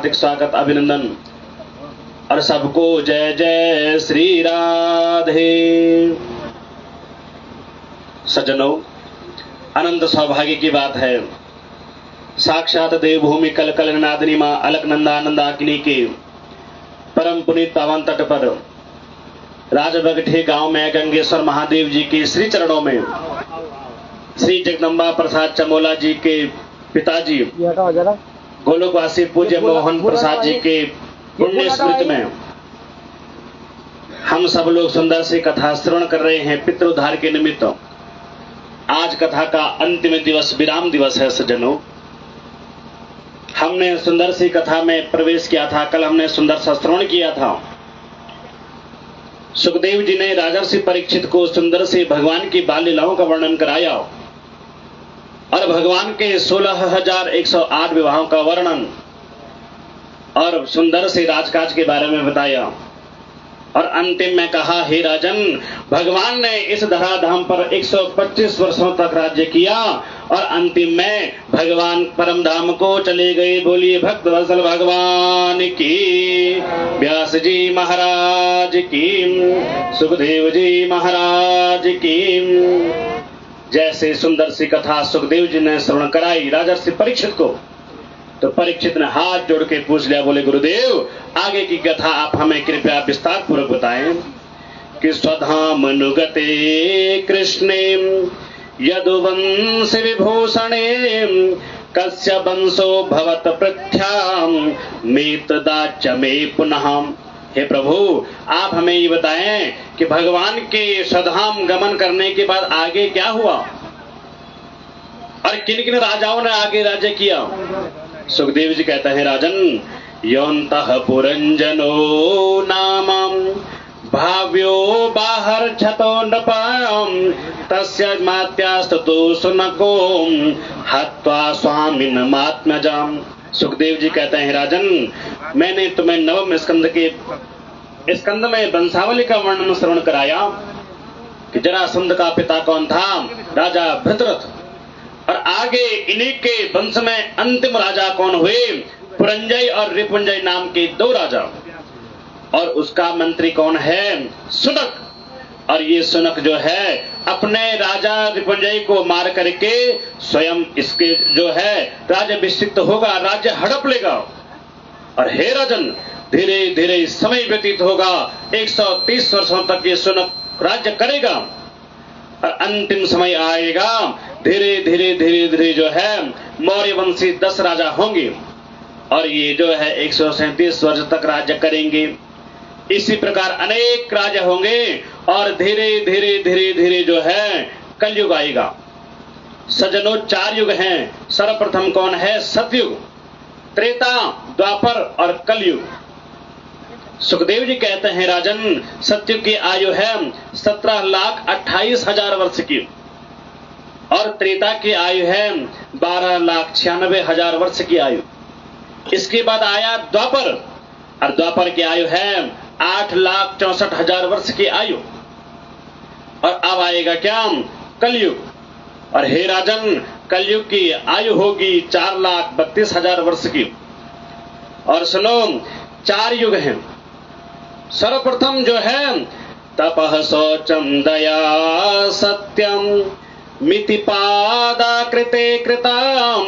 हार्दिक स्वागत अभिनंदन और सबको जय जय श्री राधे। सज्जनों, अनंत सौभाग्य की बात है, साक्षात देवभूमि कल कल नादिनी मां अलकनंदा नंदाकिनी के परम पुनीत पावन तट पर राजबगठे गांव में गंगेश्वर महादेव जी के श्री चरणों में श्री जगदम्बा प्रसाद चमोला जी के पिताजी गोलोकवासी पूज्य मोहन प्रसाद जी के पुण्य स्मृति में हम सब लोग सुंदर सी कथा श्रवण कर रहे हैं पितृ उद्धार के निमित्त। आज कथा का अंतिम दिवस विराम दिवस है। सज्जनों, हमने सुंदर सी कथा में प्रवेश किया था। कल हमने सुंदर सा श्रवण किया था। सुखदेव जी ने राजर्षि परीक्षित को सुंदर से भगवान की बाल लीलाओं का वर्णन कराया और भगवान के 16,108 विवाहों का वर्णन और सुंदर से राजकाज के बारे में बताया और अंतिम में कहा, हे राजन, भगवान ने इस धराधाम पर 125 वर्षों तक राज्य किया और अंतिम में भगवान परम धाम को चले गए। बोलिए भक्त वत्सल भगवान की, व्यास जी महाराज की, सुखदेव जी महाराज की। जैसे सुंदर सी कथा सुखदेव जी ने श्रवण कराई राजर्षि परीक्षित को, तो परीक्षित ने हाथ जोड़ के पूछ लिया, बोले गुरुदेव, आगे की कथा आप हमें कृपया विस्तार पूर्वक बताएं कि स्वधाम अनुगते कृष्णे यदुवंश विभूषणे कस्य वंशो भवत प्रथ्याम मेतदाच में पुनः। हे प्रभु, आप हमें ये बताएं कि भगवान के स्वधाम गमन करने के बाद आगे क्या हुआ और किन किन राजाओं ने आगे राज्य किया। सुखदेव जी कहते हैं, राजन, योन्तः पुरंजनो नामं भाव्यो बाहर छतो नपाम तस्य मात्यास्ततो सुनको हत्वा स्वामिन मात्मजाम। सुखदेव जी कहते हैं, राजन, मैंने तुम्हें नवम स्कंद में वंशावली का वर्णन श्रवण कराया कि जरासंध का पिता कौन था, राजा भृतरथ, और आगे इन्हीं के वंश में अंतिम राजा कौन हुए, पुरंजय और रिपुंजय नाम के 2 राजा, और उसका मंत्री कौन है, सुनक। और ये सुनक जो है अपने राजा रिपुंजय को मार करके स्वयं इसके जो है राज्याभिषिक्त होगा, राज्य हड़प लेगा। और हे राजन, धीरे धीरे समय व्यतीत होगा, 130 वर्षों तक ये सुनक राज्य करेगा और अंतिम समय आएगा, धीरे धीरे धीरे धीरे जो है मौर्य वंशी 10 राजा होंगे और ये जो है 137 वर्ष तक राज्य करेंगे। इसी प्रकार अनेक राजा होंगे और धीरे धीरे धीरे धीरे जो है कलयुग आएगा। सज्जनों, 4 युग हैं। सर्वप्रथम कौन है, सतयुग, त्रेता, द्वापर और कलयुग। सुखदेव जी कहते हैं, राजन, सतयुग की आयु है 17,28,000 वर्ष की और त्रेता की आयु है 12,96,000 वर्ष की आयु। इसके बाद आया द्वापर और द्वापर की आयु है 8,64,000 वर्ष की आयु। और अब आएगा क्या, कलयुग। और हे राजन, कलयुग की आयु होगी 4,32,000 वर्ष की। और सुनो, 4 युग हैं। सर्वप्रथम जो है तपः शौचम दया सत्यम मितिपादा कृते कृताम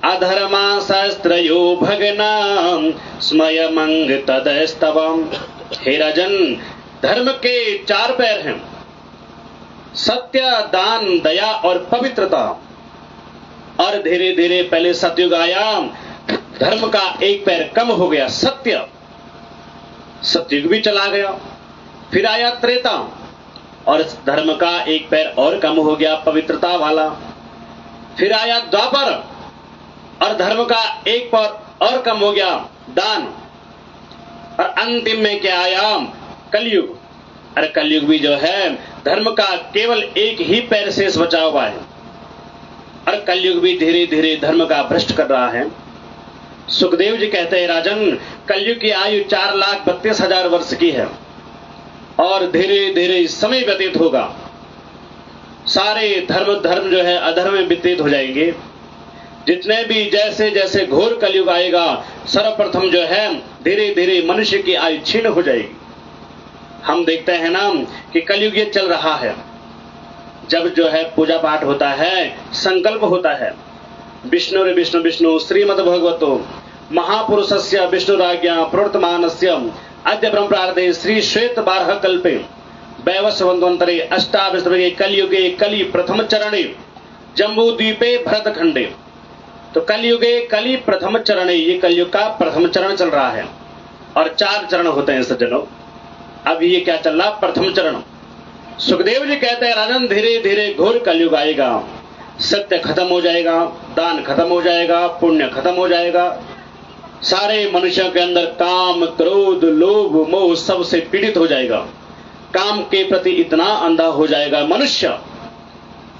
अधर्मा शास्त्रयो भगनाम स्मयमंग तदस्तवम। हे राजन, धर्म के 4 पैर हैं, सत्य, दान, दया और पवित्रता। और धीरे धीरे पहले सतयुग आया, धर्म का 1 पैर कम हो गया, सत्य, सतयुग भी चला गया। फिर आया त्रेता और धर्म का 1 पैर और कम हो गया, पवित्रता वाला। फिर आया द्वापर और धर्म का 1 पैर और कम हो गया, दान। और अंतिम में क्या आया, कलयुग। और कलयुग भी जो है धर्म का केवल 1 ही पैर शेष बचा हुआ है और कलयुग भी धीरे धीरे धर्म का भ्रष्ट कर रहा है। सुखदेव जी कहते हैं, राजन, कलयुग की आयु 4,32,000 वर्ष की है और धीरे धीरे समय व्यतीत होगा। सारे धर्म जो है अधर्म में व्यतीत हो जाएंगे। जितने भी जैसे जैसे घोर कलयुग आएगा, सर्वप्रथम जो है धीरे धीरे मनुष्य की आयु क्षीण हो जाएगी। हम देखते हैं ना कि कलयुग ये चल रहा है, जब जो है पूजा पाठ होता है, संकल्प होता है, विष्णु विष्णु विष्णु श्रीमद् भगवतो महापुरुषस्य विष्णुराज्ञा प्रवर्तमानस्य अद्य ब्रह्म प्रारब्धे श्री श्वेत बारह कल्पे वैवस्वतंत्रे अष्टाविंशतिके कलयुगे कलि प्रथम चरणे जम्बू द्वीपे भरत खंडे। तो कलयुगे कलि प्रथम चरणे, ये कलयुग का प्रथम चरण चल रहा है और 4 चरण होते हैं सज्जनों। अब ये क्या चल रहा, प्रथम चरण। सुखदेव जी कहते हैं राजन धीरे धीरे घोर कलयुग आएगा, सत्य खत्म हो जाएगा, दान खत्म हो जाएगा, पुण्य खत्म हो जाएगा, सारे मनुष्यों के अंदर काम क्रोध लोभ मोह सबसे पीड़ित हो जाएगा, काम के प्रति इतना अंधा हो जाएगा, मनुष्य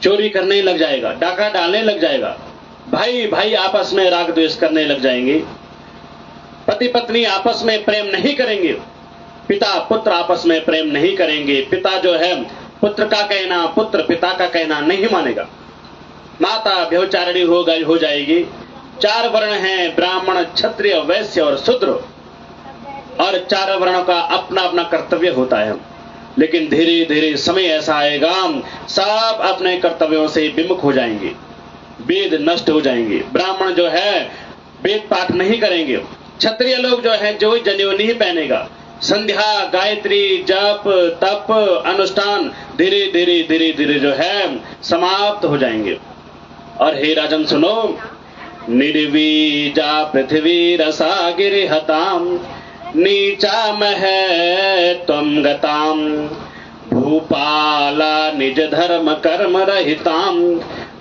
चोरी करने लग जाएगा, डाका डालने लग जाएगा, भाई भाई आपस में राग द्वेष करने लग जाएंगे, पति पत्नी आपस में प्रेम नहीं करेंगे, पिता पुत्र आपस में प्रेम नहीं करेंगे, पिता जो है पुत्र का कहना, पुत्र पिता का कहना नहीं मानेगा, माता व्यभिचारिणी हो जाएगी। 4 वर्ण हैं, ब्राह्मण क्षत्रिय वैश्य और शूद्र, और 4 वर्णों का अपना अपना कर्तव्य होता है। लेकिन धीरे धीरे समय ऐसा आएगा, सब अपने कर्तव्यों से विमुख हो जाएंगे, वेद नष्ट हो जाएंगे, ब्राह्मण जो है वेद पाठ नहीं करेंगे, क्षत्रिय लोग जो है जो जनेऊ नहीं पहनेगा, संध्या गायत्री जप तप अनुष्ठान धीरे धीरे धीरे धीरे जो है समाप्त हो जाएंगे। और हे राजन सुनो, निर्वीजा पृथ्वी रसा गिरिहताम नीचा महे त्वम गताम भूपाला निज धर्म कर्म रहिताम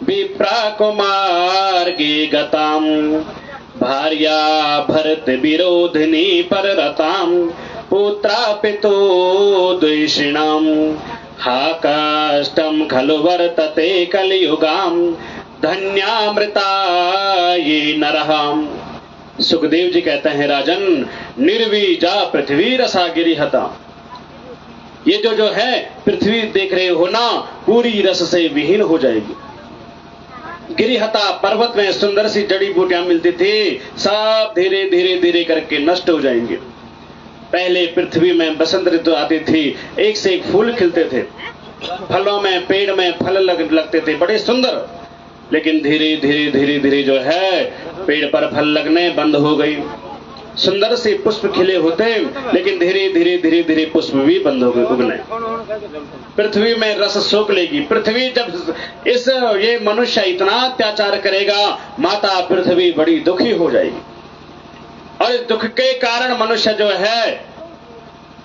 विप्रा कुमार्गी गताम भार्या भरत विरोधिनी पर रताम पुत्रा पितो द्वेषिणाम हा कष्टम खलु वर्तते कलियुगाम धन्यामृता ये नरहाम। सुखदेव जी कहते हैं राजन निर्वीजा पृथ्वी रसा गिरिहता, ये जो है पृथ्वी देख रहे हो ना, पूरी रस से विहीन हो जाएगी। गिरिहता पर्वत में सुंदर सी जड़ी बूटियां मिलती थी, सब धीरे धीरे धीरे करके नष्ट हो जाएंगे। पहले पृथ्वी में बसंत ऋतु आती थी, एक से एक फूल खिलते थे, फलों में पेड़ में फल लगते थे बड़े सुंदर, लेकिन धीरे धीरे धीरे धीरे जो है पेड़ पर फल लगने बंद हो गई, सुंदर से पुष्प खिले होते, लेकिन धीरे धीरे धीरे धीरे पुष्प भी बंद हो गए उगने। पृथ्वी में रस सोख लेगी। पृथ्वी जब ये मनुष्य इतना अत्याचार करेगा, माता पृथ्वी बड़ी दुखी हो जाएगी, और इस दुख के कारण मनुष्य जो है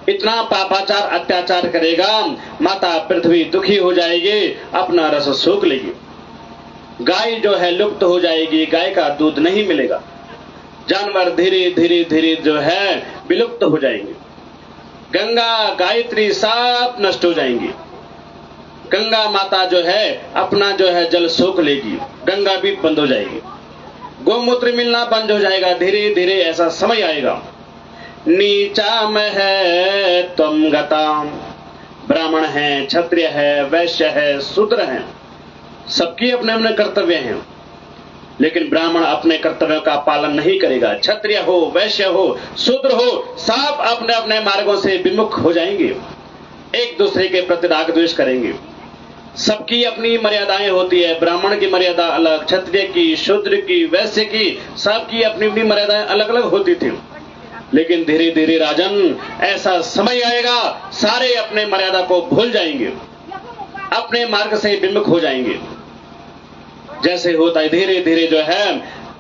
इतना पापाचार अत्याचार करेगा, माता पृथ्वी दुखी हो जाएगी, अपना रस सोख लेगी। गाय जो है लुप्त हो जाएगी, गाय का दूध नहीं मिलेगा, जानवर धीरे धीरे धीरे जो है विलुप्त हो जाएंगे, गंगा गायत्री सब नष्ट हो जाएंगी, गंगा माता जो है अपना जो है जल सोख लेगी, गंगा भी बंद हो जाएगी, गोमूत्र मिलना बंद हो जाएगा, धीरे धीरे ऐसा समय आएगा। नीचा में है त्वम गताम, ब्राह्मण है क्षत्रिय है वैश्य है शूद्र है, सबकी अपने अपने कर्तव्य हैं, लेकिन ब्राह्मण अपने कर्तव्यों का पालन नहीं करेगा, क्षत्रिय हो वैश्य हो शूद्र हो सब अपने अपने मार्गों से विमुख हो जाएंगे, एक दूसरे के प्रति राग द्वेष करेंगे। सबकी अपनी मर्यादाएं होती है, ब्राह्मण की मर्यादा अलग, क्षत्रिय की, शूद्र की, वैश्य की, सबकी अपनी अपनी मर्यादाएं अलग अलग होती थी। लेकिन धीरे धीरे राजन ऐसा समय आएगा, सारे अपने मर्यादा को भूल जाएंगे, अपने मार्ग से विमुख हो जाएंगे। जैसे होता है धीरे धीरे जो है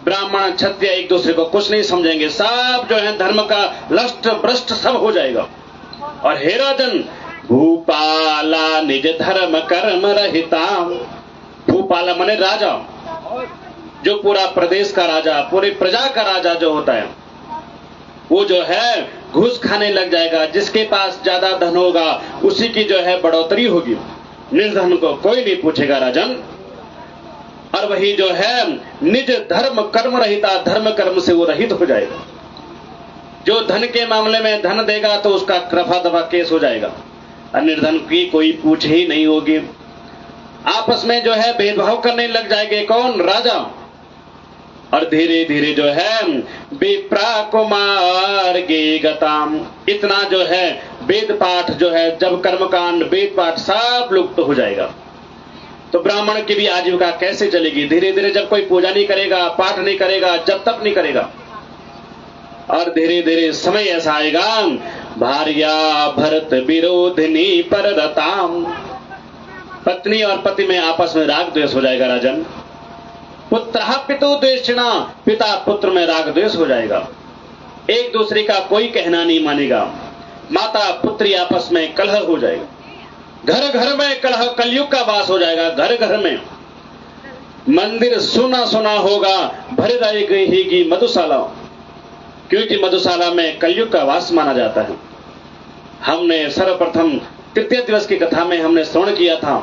ब्राह्मण क्षत्रिय एक दूसरे को कुछ नहीं समझेंगे, सब जो है धर्म का लस्ट भ्रष्ट सब हो जाएगा। और हे राजन भूपाला निज धर्म कर्म रहिता, भूपाला माने राजा, जो पूरा प्रदेश का राजा, पूरी प्रजा का राजा जो होता है, वो जो है घूस खाने लग जाएगा, जिसके पास ज्यादा धन होगा उसी की जो है बढ़ोतरी होगी, निर्धन को कोई नहीं पूछेगा राजन। और वही जो है निज धर्म कर्म रहिता, धर्म कर्म से वो रहित हो जाएगा। जो धन के मामले में धन देगा तो उसका रफा दफा केस हो जाएगा, और निर्धन की कोई पूछ ही नहीं होगी। आपस में जो है भेदभाव करने लग जाएंगे, कौन? राजा। और धीरे धीरे जो है विप्रा कुमार गे गताम, इतना जो है वेद पाठ जो है, जब कर्मकांड वेद पाठ सब लुप्त हो जाएगा तो ब्राह्मण की भी आजीविका कैसे चलेगी? धीरे धीरे जब कोई पूजा नहीं करेगा, पाठ नहीं करेगा, जब तक नहीं करेगा। और धीरे धीरे समय ऐसा आएगा, भार्या भरत विरोधिनी पररताम, पत्नी और पति में आपस में राग द्वेष हो जाएगा राजन। पुत्र पितु द्वेषिणा, पिता पुत्र में राग द्वेष हो जाएगा, एक दूसरे का कोई कहना नहीं मानेगा, माता पुत्री आपस में कलह हो जाएगा, घर घर में कलह, कलयुग का वास हो जाएगा। घर घर में मंदिर सुना सुना होगा, भर रहेगी मधुशाला, क्योंकि मधुशाला में कलयुग का वास माना जाता है। हमने सर्वप्रथम तृतीय दिवस की कथा में हमने श्रवण किया था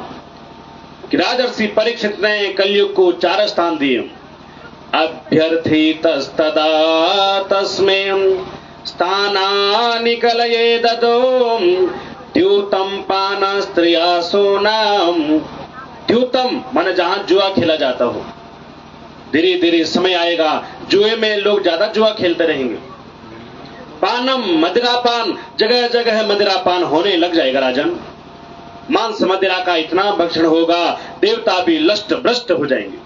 कि राजर्षि परीक्षित ने कलयुग को 4 स्थान दिए। अभ्यर्थी तस्तदा तस्में स्थानानि कलये ददो, द्यूतम पान स्त्रिया सोनाम, द्यूतम माने जहां जुआ खेला जाता हो। धीरे धीरे समय आएगा जुए में लोग ज्यादा जुआ खेलते रहेंगे। पानम मदिरापान, जगह जगह मदिरापान होने लग जाएगा राजन। मांस मदिरा का इतना भक्षण होगा, देवता भी लष्ट भ्रष्ट हो जाएंगे।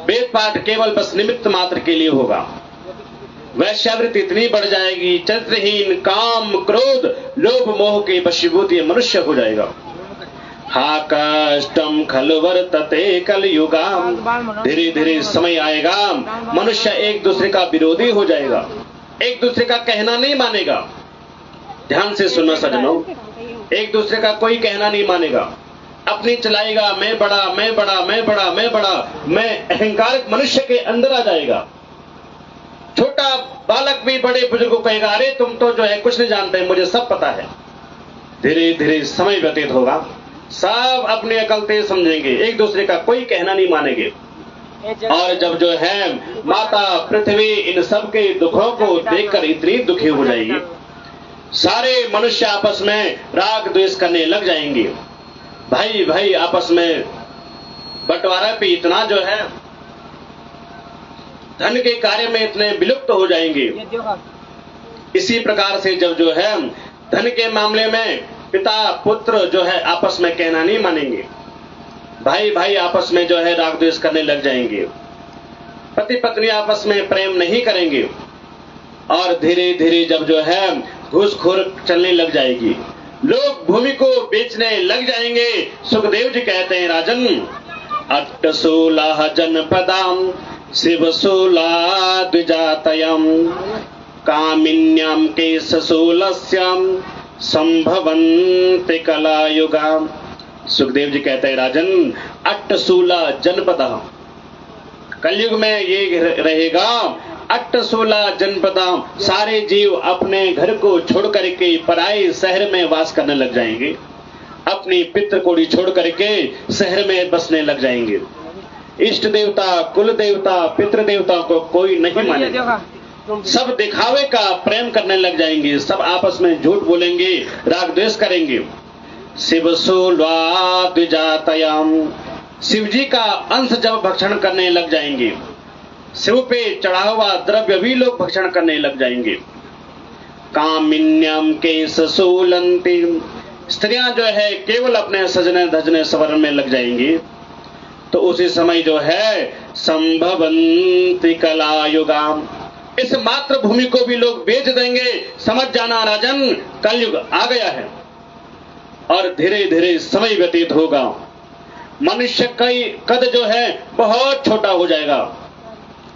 वेद पाठ केवल बस निमित्त मात्र के लिए होगा। वैश्यावृत्ति इतनी बढ़ जाएगी, चरित्रहीन, काम क्रोध लोभ मोह के वशीभूत ये मनुष्य हो जाएगा। हा कष्टम खलु वर्तते कलयुगाम, धीरे धीरे समय आएगा मनुष्य एक दूसरे का विरोधी हो जाएगा, एक दूसरे का कहना नहीं मानेगा। ध्यान से सुनो सज्जनों, एक दूसरे का कोई कहना नहीं मानेगा, अपनी चलाएगा, मैं बड़ा मैं बड़ा मैं बड़ा मैं बड़ा, मैं अहंकार मनुष्य के अंदर आ जाएगा। छोटा बालक भी बड़े बुजुर्ग को कहेगा, अरे तुम तो जो है कुछ नहीं जानते, मुझे सब पता है। धीरे धीरे समय व्यतीत होगा, सब अपने अकलते समझेंगे, एक दूसरे का कोई कहना नहीं मानेंगे। और जब जो है माता पृथ्वी इन सब के दुखों को देखकर इतनी दुखी हो जाएगी, सारे मनुष्य आपस में राग द्वेष करने लग जाएंगे। भाई भाई आपस में बंटवारा पे इतना जो है धन के कार्य में इतने विलुप्त हो जाएंगे। इसी प्रकार से जब जो है धन के मामले में पिता पुत्र जो है आपस में कहना नहीं मानेंगे, भाई भाई आपस में जो है राग द्वेष करने लग जाएंगे, पति पत्नी आपस में प्रेम नहीं करेंगे। और धीरे धीरे जब जो है घूसखोर चलने लग जाएगी, लोग भूमि को बेचने लग जाएंगे। सुखदेव जी कहते हैं राजन, 816 जनपदाम शिवशूला द्विजातयम कामिन्याम केशशूलस्याम संभवन्ति कलायुगा। सुखदेव जी कहते हैं राजन, 816 जनपद, कलयुग में ये रहेगा 816 जनपदा। सारे जीव अपने घर को छोड़ करके पराए शहर में वास करने लग जाएंगे, अपनी पितृ कोड़ी छोड़ करके शहर में बसने लग जाएंगे। इष्ट देवता, कुल देवता, पितृ देवता को कोई नहीं मानेगा, सब दिखावे का प्रेम करने लग जाएंगे, सब आपस में झूठ बोलेंगे, राग द्वेष करेंगे। शिवशूला द्विजातयाम, शिव जी का अंश जब भक्षण करने लग जाएंगे, शिव पे चढ़ा हुआ द्रव्य भी लोग भक्षण करने लग जाएंगे। कामिन्यम केशशूलन्ति, स्त्रियां जो है केवल अपने सजने धजने संवरण में लग जाएंगी। तो उसी समय जो है संभवन्ति कलायुगाम, इस मातृभूमि को भी लोग बेच देंगे। समझ जाना राजन, कलयुग आ गया है। और धीरे धीरे समय व्यतीत होगा, मनुष्य का कद जो है बहुत छोटा हो जाएगा।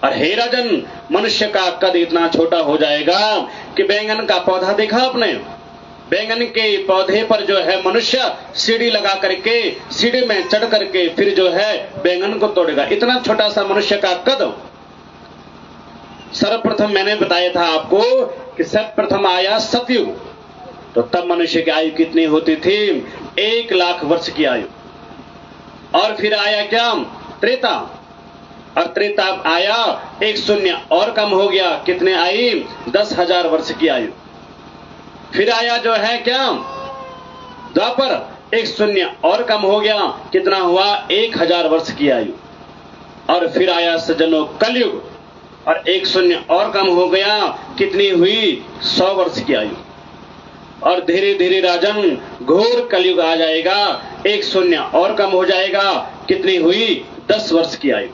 और हे राजन, मनुष्य का कद इतना छोटा हो जाएगा कि बैंगन का पौधा देखा आपने, बैंगन के पौधे पर जो है मनुष्य सीढ़ी लगा करके, सीढ़ी में चढ़ करके फिर जो है बैंगन को तोड़ेगा, इतना छोटा सा मनुष्य का कद। सर्वप्रथम मैंने बताया था आपको कि सर्वप्रथम आया सतयुग, तो तब मनुष्य की आयु कितनी होती थी? 1 लाख वर्ष की आयु। और फिर आया क्या? त्रेता, और त्रेता आया 1 शून्य और कम हो गया, कितने आई? 10,000 वर्ष की आयु। फिर आया जो है क्या? द्वापर, 1 शून्य और कम हो गया, कितना हुआ? 1,000 वर्ष की आयु। और फिर आया सज्जनों कलयुग, और एक शून्य और कम हो गया, कितनी हुई? 100 वर्ष की आयु। और धीरे धीरे राजन घोर कलयुग आ जाएगा, एक शून्य और कम हो जाएगा, कितनी हुई? 10 वर्ष की आयु।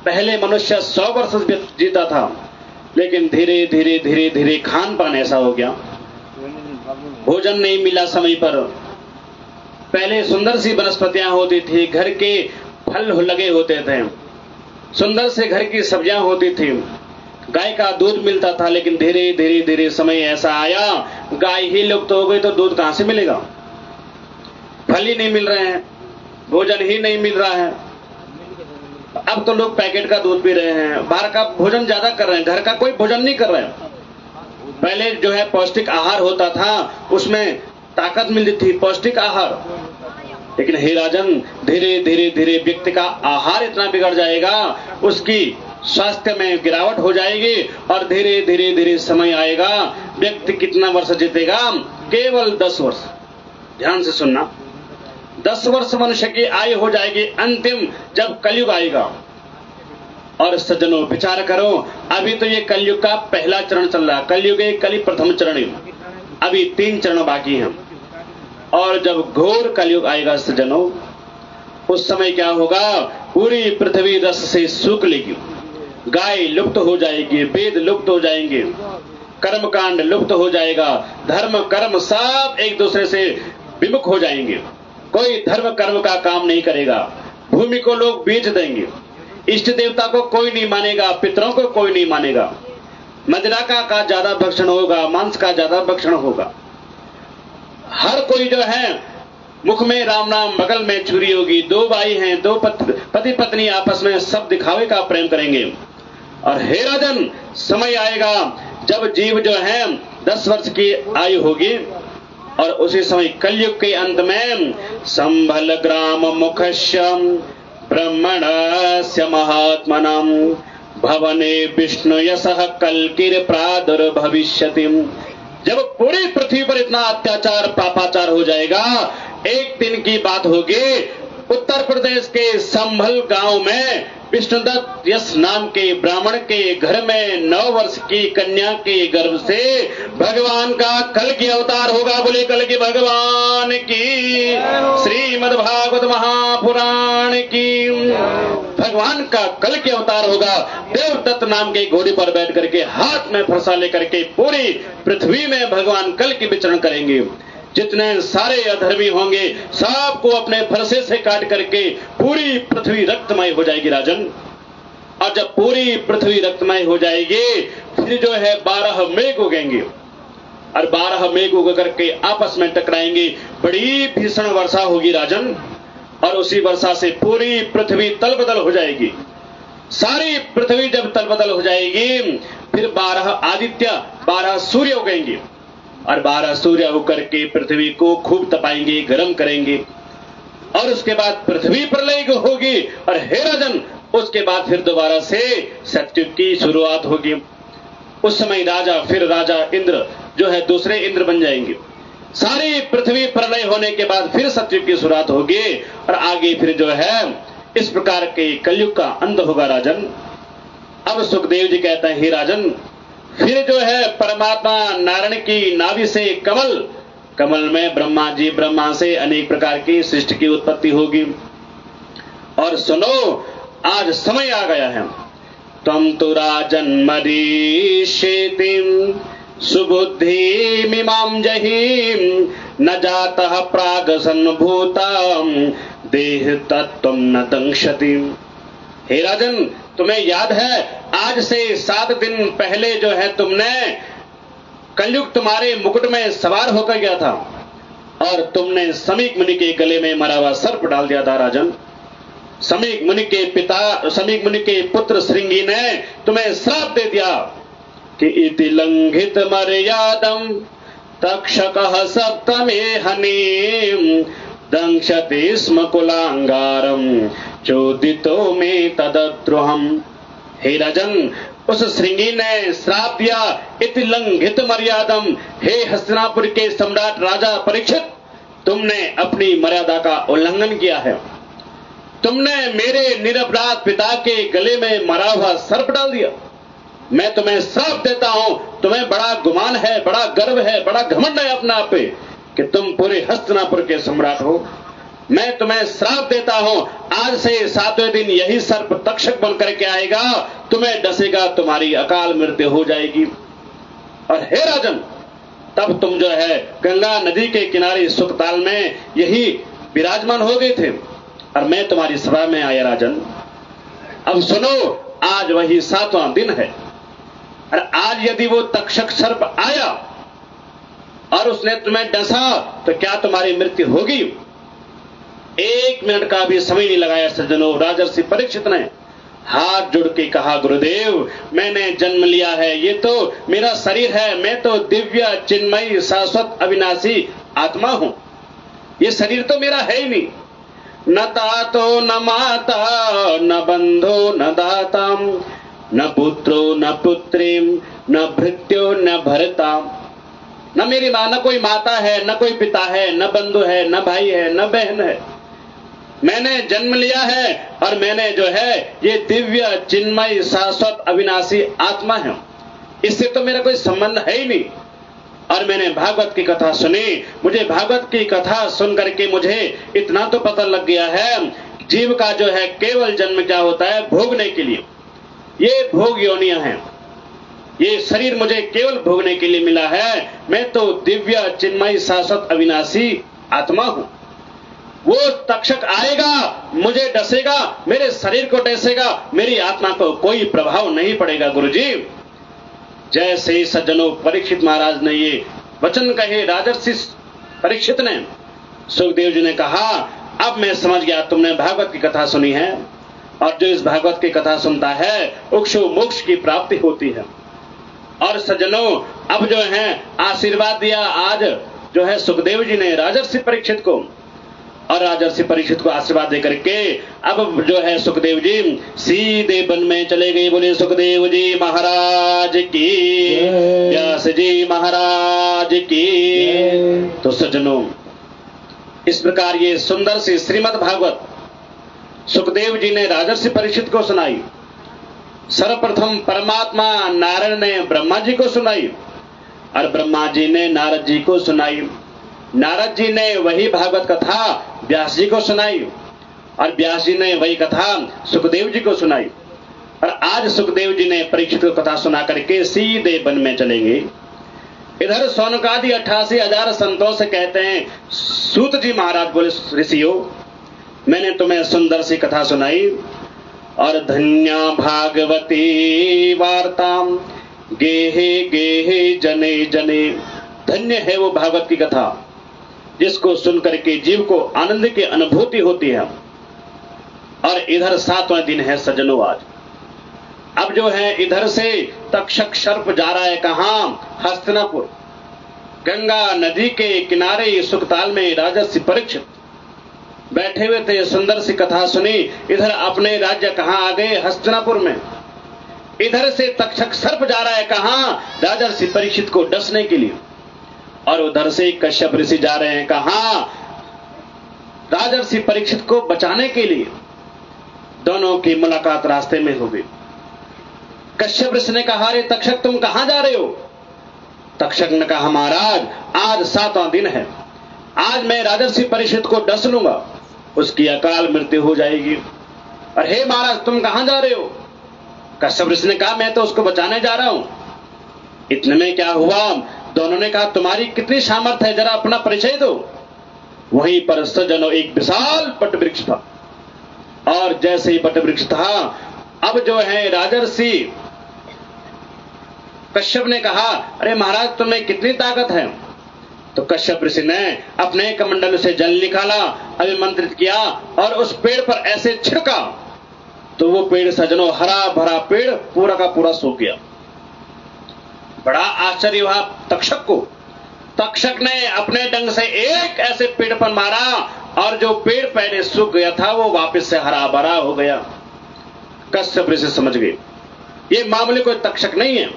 पहले मनुष्य 100 वर्ष जीता था, लेकिन धीरे धीरे धीरे धीरे खान पान ऐसा हो गया, भोजन नहीं मिला समय पर। पहले सुंदर सी वनस्पतियां होती थी, घर के फल लगे होते थे, सुंदर से घर की सब्जियां होती थी, गाय का दूध मिलता था, लेकिन धीरे धीरे धीरे समय ऐसा आया, गाय ही लुप्त हो गई तो दूध कहां से मिलेगा? फल ही नहीं मिल रहे हैं, भोजन ही नहीं मिल रहा है। अब तो लोग पैकेट का दूध पी रहे हैं, बाहर का भोजन ज्यादा कर रहे हैं, घर का कोई भोजन नहीं कर रहे हैं। पहले जो है पौष्टिक आहार होता था, उसमें ताकत मिलती थी, पौष्टिक आहार। लेकिन हे राजन धीरे धीरे धीरे व्यक्ति का आहार इतना बिगड़ जाएगा, उसकी स्वास्थ्य में गिरावट हो जाएगी, और धीरे धीरे धीरे समय आएगा, व्यक्ति कितना वर्ष जीतेगा? केवल 10 वर्ष। ध्यान से सुनना, 10 वर्ष मनुष्य की आयु हो जाएगी अंतिम, जब कलयुग आएगा। और सज्जनों विचार करो, अभी तो ये कलयुग का पहला चरण चल रहा है, कलयुग कली प्रथम चरण, अभी 3 चरण बाकी हैं। और जब घोर कलयुग आएगा सज्जनों, उस समय क्या होगा? पूरी पृथ्वी रस से सूख लेगी, गाय लुप्त हो जाएगी, वेद लुप्त हो जाएंगे, कर्मकांड लुप्त हो जाएगा, धर्म कर्म सब एक दूसरे से विमुख हो जाएंगे, कोई धर्म कर्म का काम नहीं करेगा, भूमि को लोग बेच देंगे, इष्ट देवता को कोई नहीं मानेगा, पितरों को कोई नहीं मानेगा, मदिरा का ज्यादा भक्षण होगा, मांस का ज्यादा भक्षण होगा, हर कोई जो है मुख में राम नाम, बगल में छुरी होगी, 2 भाई हैं, 2 पति पत्नी आपस में सब दिखावे का प्रेम करेंगे। और हे राजन समय आएगा जब जीव जो है 10 वर्ष की आयु होगी, और उसी समय कलयुग के अंत में संभल ग्राम मुखस्य ब्रह्मणस्य महात्मनम भवने विष्णु यशः कल्किर प्रादुर्भविष्यति। जब पूरी पृथ्वी पर इतना अत्याचार पापाचार हो जाएगा, एक दिन की बात होगी, उत्तर प्रदेश के संभल गांव में विष्णुदत्त यश नाम के ब्राह्मण के घर में 9 वर्ष की कन्या के गर्भ से भगवान का कल की अवतार होगा। बोले कल की भगवान की, श्रीमद् भागवत महापुराण की, भगवान का कल के अवतार होगा। देवदत्त नाम के घोड़े पर बैठ करके हाथ में फरसा लेकर के पूरी पृथ्वी में भगवान कल की विचरण करेंगे। जितने सारे अधर्मी होंगे सबको अपने फरसे से काट करके पूरी पृथ्वी रक्तमय हो जाएगी राजन। और जब पूरी पृथ्वी रक्तमय हो जाएगी, फिर जो है 12 मेघ उगेंगे, और 12 मेघ उग करके आपस में टकराएंगे, बड़ी भीषण वर्षा होगी राजन। और उसी वर्षा से पूरी पृथ्वी तलबदल हो जाएगी। सारी पृथ्वी जब तलबदल हो जाएगी, फिर 12 आदित्य 12 सूर्य उगेंगे, और 12 सूर्य होकर के पृथ्वी को खूब तपाएंगे, गर्म करेंगे। और उसके बाद पृथ्वी प्रलय होगी, और हे राजन उसके बाद फिर दोबारा से सत्युग की शुरुआत होगी। उस समय फिर राजा इंद्र जो है दूसरे इंद्र बन जाएंगे। सारी पृथ्वी प्रलय होने के बाद फिर सत्युग की शुरुआत होगी, और आगे फिर जो है इस प्रकार के कलयुग का अंत होगा राजन। अब सुखदेव जी कहते हैं, हे राजन फिर जो है परमात्मा नारायण की नाभि से कमल में ब्रह्मा से अनेक प्रकार की सृष्टि की उत्पत्ति होगी। और सुनो, आज समय आ गया है। तम तो राजन मरीषेतिम सुबुद्धि मिमाम जहीम न जातः प्राग सन्भूताम देह तत्त्वम न दंशति। हे राजन तुम्हें याद है, आज से 7 दिन पहले जो है तुमने कलयुग तुम्हारे मुकुट में सवार होकर गया था, और तुमने समीक मुनि के गले में मरा हुआ सर्प डाल दिया था राजन। समीक मुनि के पुत्र श्रृंगी ने तुम्हें श्राप दे दिया कि इति लंघित मर्यादम तक्षकः सप्तमे हनीम दंशते स्म कुलांगारम चोदितो में तदद्रोहम। हे राजन उस श्रृंगी ने श्राप दिया, इति लंघित मर्यादम, हे हस्तिनापुर के सम्राट राजा परीक्षित, तुमने अपनी मर्यादा का उल्लंघन किया है। तुमने मेरे निरपराध पिता के गले में मरा हुआ सर्प डाल दिया। मैं तुम्हें श्राप देता हूं। तुम्हें बड़ा गुमान है, बड़ा गर्व है, बड़ा घमंड है अपने आप पे कि तुम पूरे हस्तिनापुर के सम्राट हो। मैं तुम्हें श्राप देता हूं, आज से 7वें दिन यही सर्प तक्षक बन करके आएगा, तुम्हें डसेगा, तुम्हारी अकाल मृत्यु हो जाएगी। और हे राजन, तब तुम जो है गंगा नदी के किनारे सुखताल में यही विराजमान हो गए थे और मैं तुम्हारी सभा में आया राजन। अब सुनो, आज वही 7वां दिन है और आज यदि वो तक्षक सर्प आया और उसने तुम्हें डसा तो क्या तुम्हारी मृत्यु होगी? 1 मिनट का भी समय नहीं लगाया सज्जनों। राजर्षि परीक्षित ने हाथ जोड़ के कहा, गुरुदेव मैंने जन्म लिया है, ये तो मेरा शरीर है, मैं तो दिव्य चिन्मयी शाश्वत अविनाशी आत्मा हूं, ये शरीर तो मेरा है ही नहीं। न तातो न माता न बंधो न दाता न पुत्रो न पुत्रीम न भृत्यो न भरता। न मेरी मां, न कोई माता है, न कोई पिता है, न बंधु है, न भाई है, न बहन है। मैंने जन्म लिया है और मैंने जो है ये दिव्य चिन्मय शाश्वत अविनाशी आत्मा है, इससे तो मेरा कोई संबंध है ही नहीं। और मैंने भागवत की कथा सुनी, मुझे भागवत की कथा सुन करके मुझे इतना तो पता लग गया है जीव का जो है केवल जन्म क्या होता है, भोगने के लिए। ये भोग योनियां हैं, ये शरीर मुझे केवल भोगने के लिए मिला है। मैं तो दिव्य चिन्मय शाश्वत अविनाशी आत्मा हूं। वो तक्षक आएगा, मुझे डसेगा, मेरे शरीर को डसेगा, मेरी आत्मा को कोई प्रभाव नहीं पड़ेगा। गुरुजी, जैसे ही सज्जनों परीक्षित महाराज ने ये वचन कहे, राजर्षि परीक्षित ने, सुखदेव जी ने कहा, अब मैं समझ गया, तुमने भागवत की कथा सुनी है और जो इस भागवत की कथा सुनता है उक्षु मोक्ष की प्राप्ति होती है। और सज्जनों, अब जो है आशीर्वाद दिया आज जो है सुखदेव जी ने राजर्षि परीक्षित को, और राजर्षि परीक्षित को आशीर्वाद देकर के अब जो है सुखदेव जी सीधे वन में चले गए। बोले सुखदेव जी महाराज की, व्यास जी महाराज की। तो सज्जनों, इस प्रकार ये सुंदर सी श्रीमद् भागवत सुखदेव जी ने राजर्षि परीक्षित को सुनाई। सर्वप्रथम परमात्मा नारायण ने ब्रह्मा जी को सुनाई और ब्रह्मा जी ने नारद जी को सुनाई। नारद जी ने वही भागवत कथा व्यास जी को सुनाई और व्यास जी ने वही कथा सुखदेव जी को सुनाई। और आज सुखदेव जी ने परीक्षित को कथा सुना करके सीधे वन में चलेंगे। इधर सौनकादि 88,000 संतों से कहते हैं, सूत जी महाराज बोले, ऋषियों मैंने तुम्हें सुंदर सी कथा सुनाई और धन्या भागवती वार्ताम गेहे गेहे जने जने। धन्य है वो भागवत की कथा जिसको सुन करके जीव को आनंद की अनुभूति होती है। और इधर 7वां दिन है सज्जनों आज। अब जो है इधर से तक्षक सर्प जा रहा है कहां? हस्तिनापुर। गंगा नदी के किनारे सुखताल में राजर्षि परीक्षित बैठे हुए थे, सुंदर सी कथा सुनी। इधर अपने राज्य कहां आ गए? हस्तिनापुर में। इधर से तक्षक सर्प जा रहा है कहां? राजर्षि परीक्षित को डसने के लिए। और उधर से कश्यप ऋषि जा रहे हैं कहां? राजर्षि परीक्षित को बचाने के लिए। दोनों की मुलाकात रास्ते में हो गई। कश्यप ऋषि ने कहा, अरे तक्षक तुम कहां जा रहे हो? तक्षक ने कहा, महाराज आज 7वां दिन है, आज मैं राजर्षि परीक्षित को डस लूंगा, उसकी अकाल मृत्यु हो जाएगी। और हे महाराज तुम कहां जा रहे हो? कश्यप ऋषि ने कहा, मैं तो उसको बचाने जा रहा हूं। इतने में क्या हुआ? दोनों ने कहा, तुम्हारी कितनी सामर्थ्य है, जरा अपना परिचय दो। वहीं पर सज्जनों एक विशाल वटवृक्ष था और जैसे ही वटवृक्ष था, अब जो है राजर्षि कश्यप ने कहा, अरे महाराज तुम्हें कितनी ताकत है? तो कश्यप ऋषि ने अपने कमंडल से जल निकाला, अभिमंत्रित किया और उस पेड़ पर ऐसे छिड़का तो वो पेड़ सज्जनों हरा भरा पेड़ पूरा का पूरा सूख गया। बड़ा आश्चर्य हुआ तक्षक को। तक्षक ने अपने डंक से एक ऐसे पेड़ पर मारा और जो पेड़ पहले सूख गया था वो वापस से हरा भरा हो गया। कश्यप ऋषि समझ गए ये मामूली कोई तक्षक नहीं है।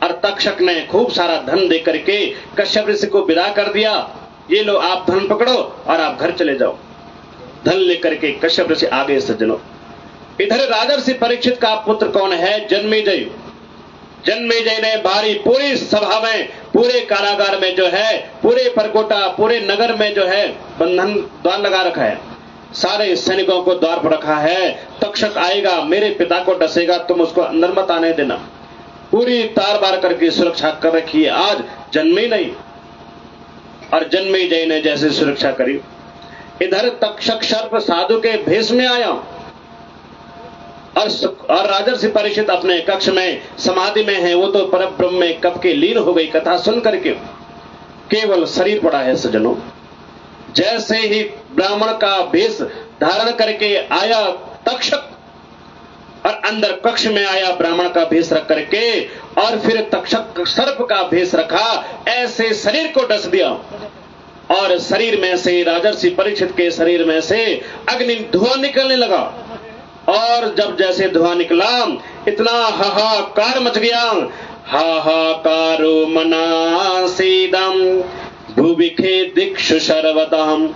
और तक्षक ने खूब सारा धन दे करके कश्यप ऋषि को विदा कर दिया, ये लो आप धन पकड़ो और आप घर चले जाओ। धन लेकर के कश्यप ऋषि आगे सज्जनों। इधर राजर्षि परीक्षित का पुत्र कौन है? जन्मेजय। जन्मेजय ने भारी पूरी सभा में, पूरे कारागार में जो है, पूरे परकोटा, पूरे नगर में जो है बंधन द्वार लगा रखा है। सारे सैनिकों को द्वार पर रखा है। तक्षक आएगा, मेरे पिता को डसेगा, तुम उसको अंदर मत आने देना। पूरी तार बार करके सुरक्षा कर रखी है। आज जन्मे नहीं, और जन्मेजय ने जैसे सुरक्षा करी, इधर तक्षक सर्प साधु के भेष में आया और राजर्षि परीक्षित अपने कक्ष में समाधि में है। वो तो परब्रह्म में कब के लीन हो गई। कथा सुन करके केवल शरीर पड़ा है सज्जनों। जैसे ही ब्राह्मण का भेष धारण करके आया तक्षक, और अंदर कक्ष में आया ब्राह्मण का भेष रख करके, और फिर तक्षक सर्प का भेष रखा, ऐसे शरीर को डस दिया, और शरीर में से, राजर्षि परीक्षित के शरीर में से अग्नि धुआं निकलने लगा। और जब जैसे धुआं निकला, इतना हाहाकार मच गया। हाहाकारो मनासीदम भुविखे दिक्षु सर्वदम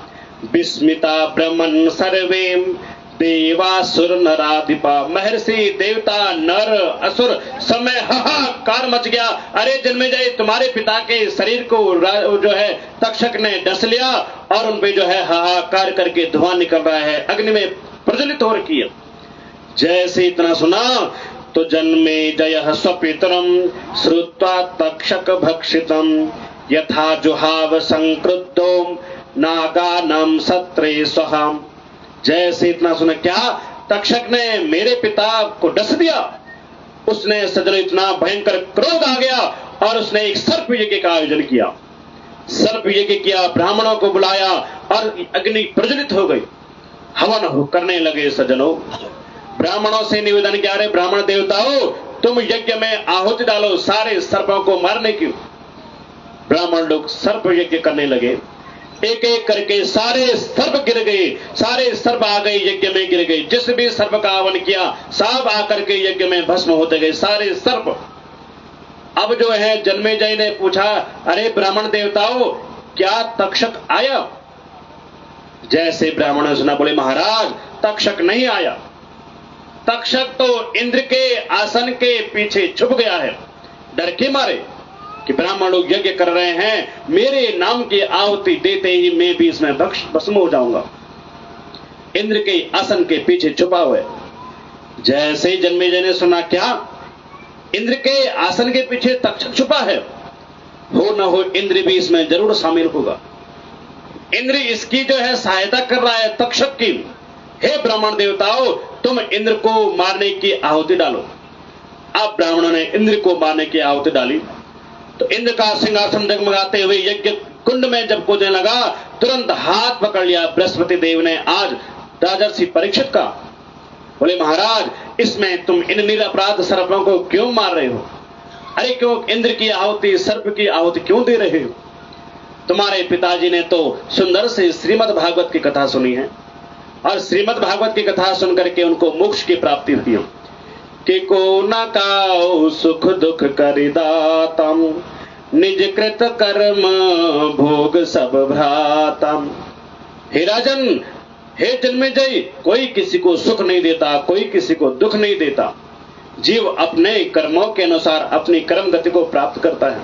विस्मिता ब्रह्मन् सर्वे देवासुर नराधिपा। महर्षि, देवता, नर, असुर समय हाहाकार मच गया। अरे जन्मेजय, तुम्हारे पिता के शरीर को जो है तक्षक ने डस लिया, और उन पे जो है हाहाकार करके धुआं निकल रहा है, अग्नि में प्रज्वलित हो रखी है। जैसे इतना सुना तो जन्मेजय स्वपितरम श्रुत्वा तक्षक भक्षितम यथा जुहाव संक्रुद्धो नागानाम सत्रे स्वहम। जैसे इतना सुना, क्या तक्षक ने मेरे पिता को डस दिया? उसने सज्जनों इतना भयंकर क्रोध आ गया, और उसने एक सर्प यज्ञ का आयोजन किया। सर्प यज्ञ किया, ब्राह्मणों को बुलाया, और अग्नि प्रज्वलित हो गई। हवन करने लगे सज्जनों। ब्राह्मणों से निवेदन किया, अरे ब्राह्मण देवताओं, तुम यज्ञ में आहुति डालो सारे सर्पों को मारने की। ब्राह्मण लोग सर्प यज्ञ करने लगे। एक एक करके सारे सर्प गिर गए, सारे सर्प आ गए यज्ञ में गिर गए। जिस भी सर्प का हवन किया सब आकर के यज्ञ में भस्म होते गए सारे सर्प। अब जो है जन्मेजय ने पूछा, अरे ब्राह्मण देवताओं, क्या तक्षक आया? जैसे ब्राह्मण ने सुना, बोले महाराज तक्षक नहीं आया। तक्षक तो इंद्र के आसन के पीछे छुप गया है, डर के मारे कि ब्राह्मण लोग यज्ञ कर रहे हैं, मेरे नाम की आहुति देते ही मैं भी इसमें भस्म हो जाऊंगा। इंद्र के आसन के पीछे छुपा हुआ है। जैसे ही जन्मेजय ने सुना, क्या इंद्र के आसन के पीछे तक्षक छुपा है? हो न हो इंद्र भी इसमें जरूर शामिल होगा। इंद्र इसकी जो है सहायता कर रहा है तक्षक की। हे ब्राह्मण देवताओं, तुम इंद्र को मारने की आहुति डालो। अब ब्राह्मणों ने इंद्र को मारने की आहुति डाली तो इंद्र का सिंहासन जगमगाते हुए यज्ञ कुंड में जब कूदने लगा, तुरंत हाथ पकड़ लिया बृहस्पति देव ने आज राजर्षि परीक्षित का। बोले महाराज, इसमें तुम इन निरपराध सर्पों को क्यों मार रहे हो? अरे क्यों इंद्र की आहुति, सर्प की आहुति क्यों दे रहे हो? तुम्हारे पिताजी ने तो सुंदर से श्रीमद् भागवत की कथा सुनी है, और श्रीमद् भागवत की कथा सुन करके उनको मोक्ष की प्राप्ति हुई कि को न काऊ सुख दुख करिदातम निज कृत कर्म भोग सब भ्रातम। हे राजन, हे जन्मेजय, कोई किसी को सुख नहीं देता, कोई किसी को दुख नहीं देता। जीव अपने कर्मों के अनुसार अपनी कर्म गति को प्राप्त करता है।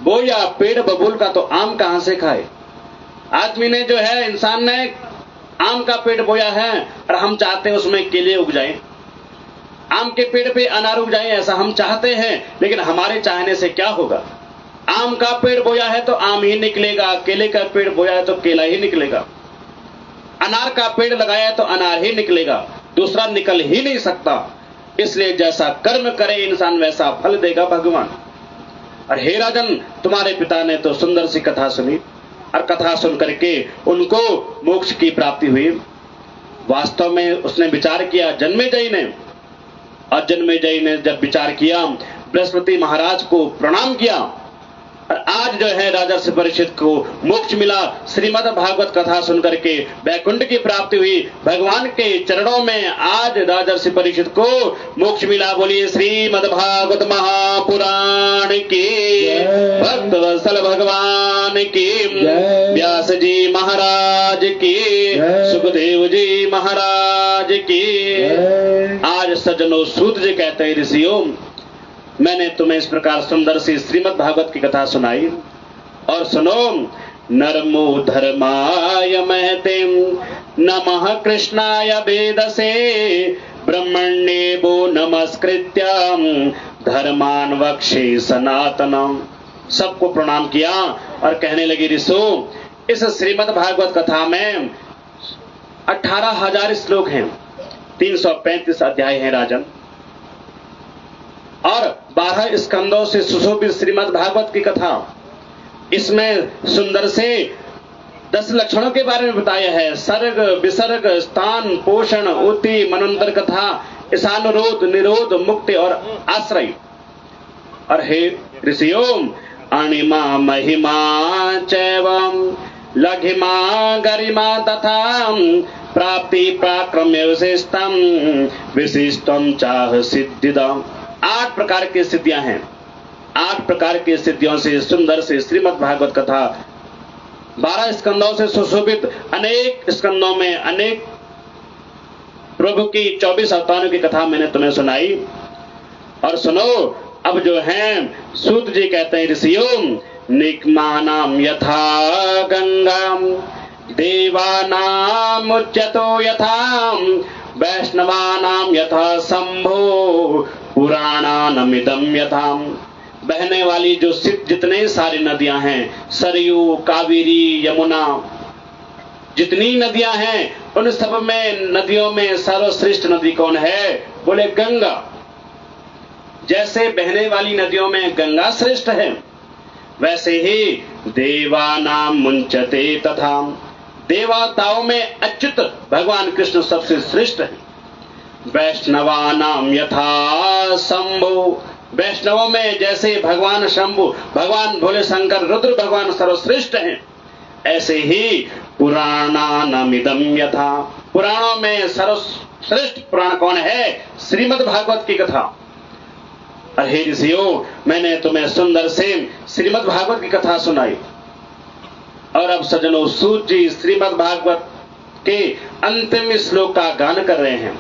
बोया पेड़ बबूल का तो आम कहां से खाए? आदमी ने जो है, इंसान ने आम का पेड़ बोया है और हम चाहते हैं उसमें केले उग जाए, आम के पेड़ पे अनार उग जाए, ऐसा हम चाहते हैं। लेकिन हमारे चाहने से क्या होगा? आम का पेड़ बोया है तो आम ही निकलेगा, केले का पेड़ बोया है तो केला ही निकलेगा, अनार का पेड़ लगाया है तो अनार ही निकलेगा, दूसरा निकल ही नहीं सकता। इसलिए जैसा कर्म करे इंसान वैसा फल देगा भगवान। और हे राजन, तुम्हारे पिता ने तो सुंदर सी कथा सुनी, और कथा सुन करके उनको मोक्ष की प्राप्ति हुई। वास्तव में उसने विचार किया जन्मेजय ने, और जन्मेजय ने जब विचार किया, बृहस्पति महाराज को प्रणाम किया, और आज जो है राजर्षि परीक्षित को मोक्ष मिला। श्रीमद् भागवत कथा सुन करके वैकुंठ की प्राप्ति हुई। भगवान के चरणों में आज राजर्षि परीक्षित को मोक्ष मिला। बोलिए श्रीमद् भागवत महापुराण की, भक्त वत्सल भगवान की, व्यास जी महाराज की। सज्जनों, सूत जी कहते हैं, ऋषियों, मैंने तुम्हें इस प्रकार सुंदर सी श्रीमद् भागवत की कथा सुनाई, और सुनो, नरमो धर्माय महते नमः कृष्णाय वेदसे ब्रह्मण्येवो नमस्कृत्यं धर्मान वक्षे सनातनम। सबको प्रणाम किया और कहने लगी, ऋषियों, इस श्रीमद् भागवत कथा में 18,000 श्लोक हैं, 335 अध्याय हैं राजन, और 12 स्कंदों से सुशोभित श्रीमद् भागवत की कथा। इसमें सुंदर से 10 लक्षणों के बारे में बताया है, सर्ग, विसर्ग, स्थान, पोषण, उति, मनंतर कथा, ईशानुरोध, निरोध, मुक्ति और आश्रय। और हे ऋषियों, अणिमा महिमा चैवं लघिमा गरिमा तथा प्राप्ति प्राक्रम्य विशिष्टम विशिष्टम चाह सिद्धिदम। 8 प्रकार की सिद्धियां हैं। 8 प्रकार की सिद्धियों से सुंदर से श्रीमद् भागवत कथा, 12 स्कंदों से सुशोभित, अनेक स्कंदों में अनेक प्रभु की 24 अवतारों की कथा मैंने तुम्हें सुनाई। और सुनो, अब जो है सूत जी कहते हैं, ऋषियों, निगमानाम यथा गंगाम देवानाम उच्यतो यथा वैष्णवानाम यथा शंभो पुराणानमिदम यथा। बहने वाली जो जितने सारी नदियां हैं, सरयू, कावेरी, यमुना, जितनी नदियां हैं, उन सब में नदियों में सर्वश्रेष्ठ नदी कौन है? बोले गंगा। जैसे बहने वाली नदियों में गंगा श्रेष्ठ है, वैसे ही देवानाम मुंचते तथा देवताओं में अच्युत भगवान कृष्ण सबसे श्रेष्ठ है। वैष्णवानाम यथा शंभु, वैष्णवों में जैसे भगवान शंभु, भगवान भोले शंकर, रुद्र भगवान सर्वश्रेष्ठ हैं, ऐसे ही पुराणानामिदम यथा, पुराणों में सर्वश्रेष्ठ पुराण कौन है? श्रीमद् भागवत की कथा। हे ऋषियों, मैंने तुम्हें सुंदर से श्रीमद् भागवत की कथा सुनाई। और अब सज्जनों, सूत जी श्रीमद् भागवत के अंतिम श्लोक का गान कर रहे हैं।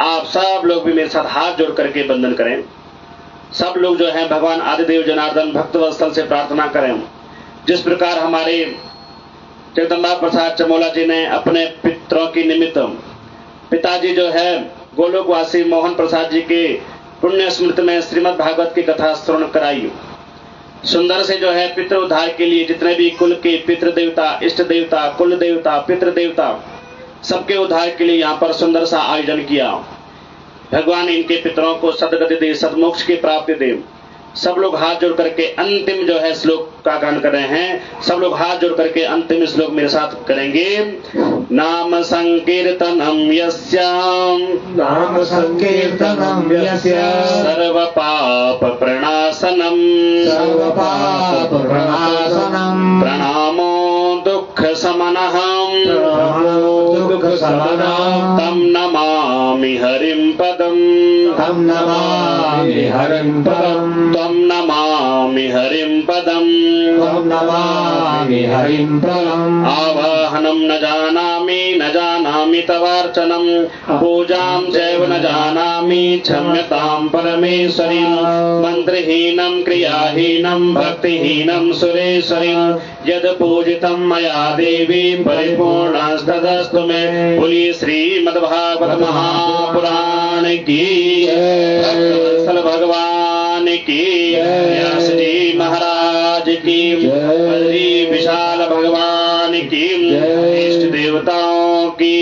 आप सब लोग भी मेरे साथ हाथ जोड़ करके वंदन करें। सब लोग जो हैं भगवान आदिदेव जनार्दन भक्तवत्सल से प्रार्थना करें। जिस प्रकार हमारे जगदम्बा प्रसाद चमोला जी ने अपने पितरों की निमित्त पिताजी जो है गोलोकवासी मोहन प्रसाद जी के पुण्य स्मृति में श्रीमद् भागवत की कथा श्रवण कराई। सुंदर से जो है पितृ उद्धार के लिए जितने भी कुल के पितृ देवता, इष्ट देवता, कुल देवता, पितृ देवता, सबके उद्धार के लिए यहाँ पर सुंदर सा आयोजन किया। भगवान इनके पितरों को सदगति दे, सदमोक्ष की प्राप्ति दे। सब लोग हाथ जोड़ करके अंतिम जो है श्लोक का गान कर रहे हैं। सब लोग हाथ जोड़ करके अंतिम श्लोक मेरे साथ करेंगे। नाम संकीर्तनम यस्याम, नाम संकीर्तनम यस्य सर्व पाप प्रणाशनम, सर्व पाप प्रणाशनम, प्रणामो दुख समनः, प्रणामो दुख समनः, तम नमामि हरिं पदम, तम नमामि हरिं पदम, त्वं नमामि हरिं पदम, तम नमामि हरिं पदम। आवाहनं न जानामि, न जानामि तवार्चनं, पूजां चैव न जानामि, क्षम्यतां परमेश्वरी। मन्त्रहीनं क्रियाहीनं भक्तिहीनं सुरेश्वरीं, यद् पूजितं मया देवी परिपूर्णस्तदस्तु मे। बोलिए श्रीमद्भागवत महापुराण की, भक्तवत्सल भगवान की, व्यास जी महाराज की, बद्री विशाल भगवान की, इष्ट देवताओं की,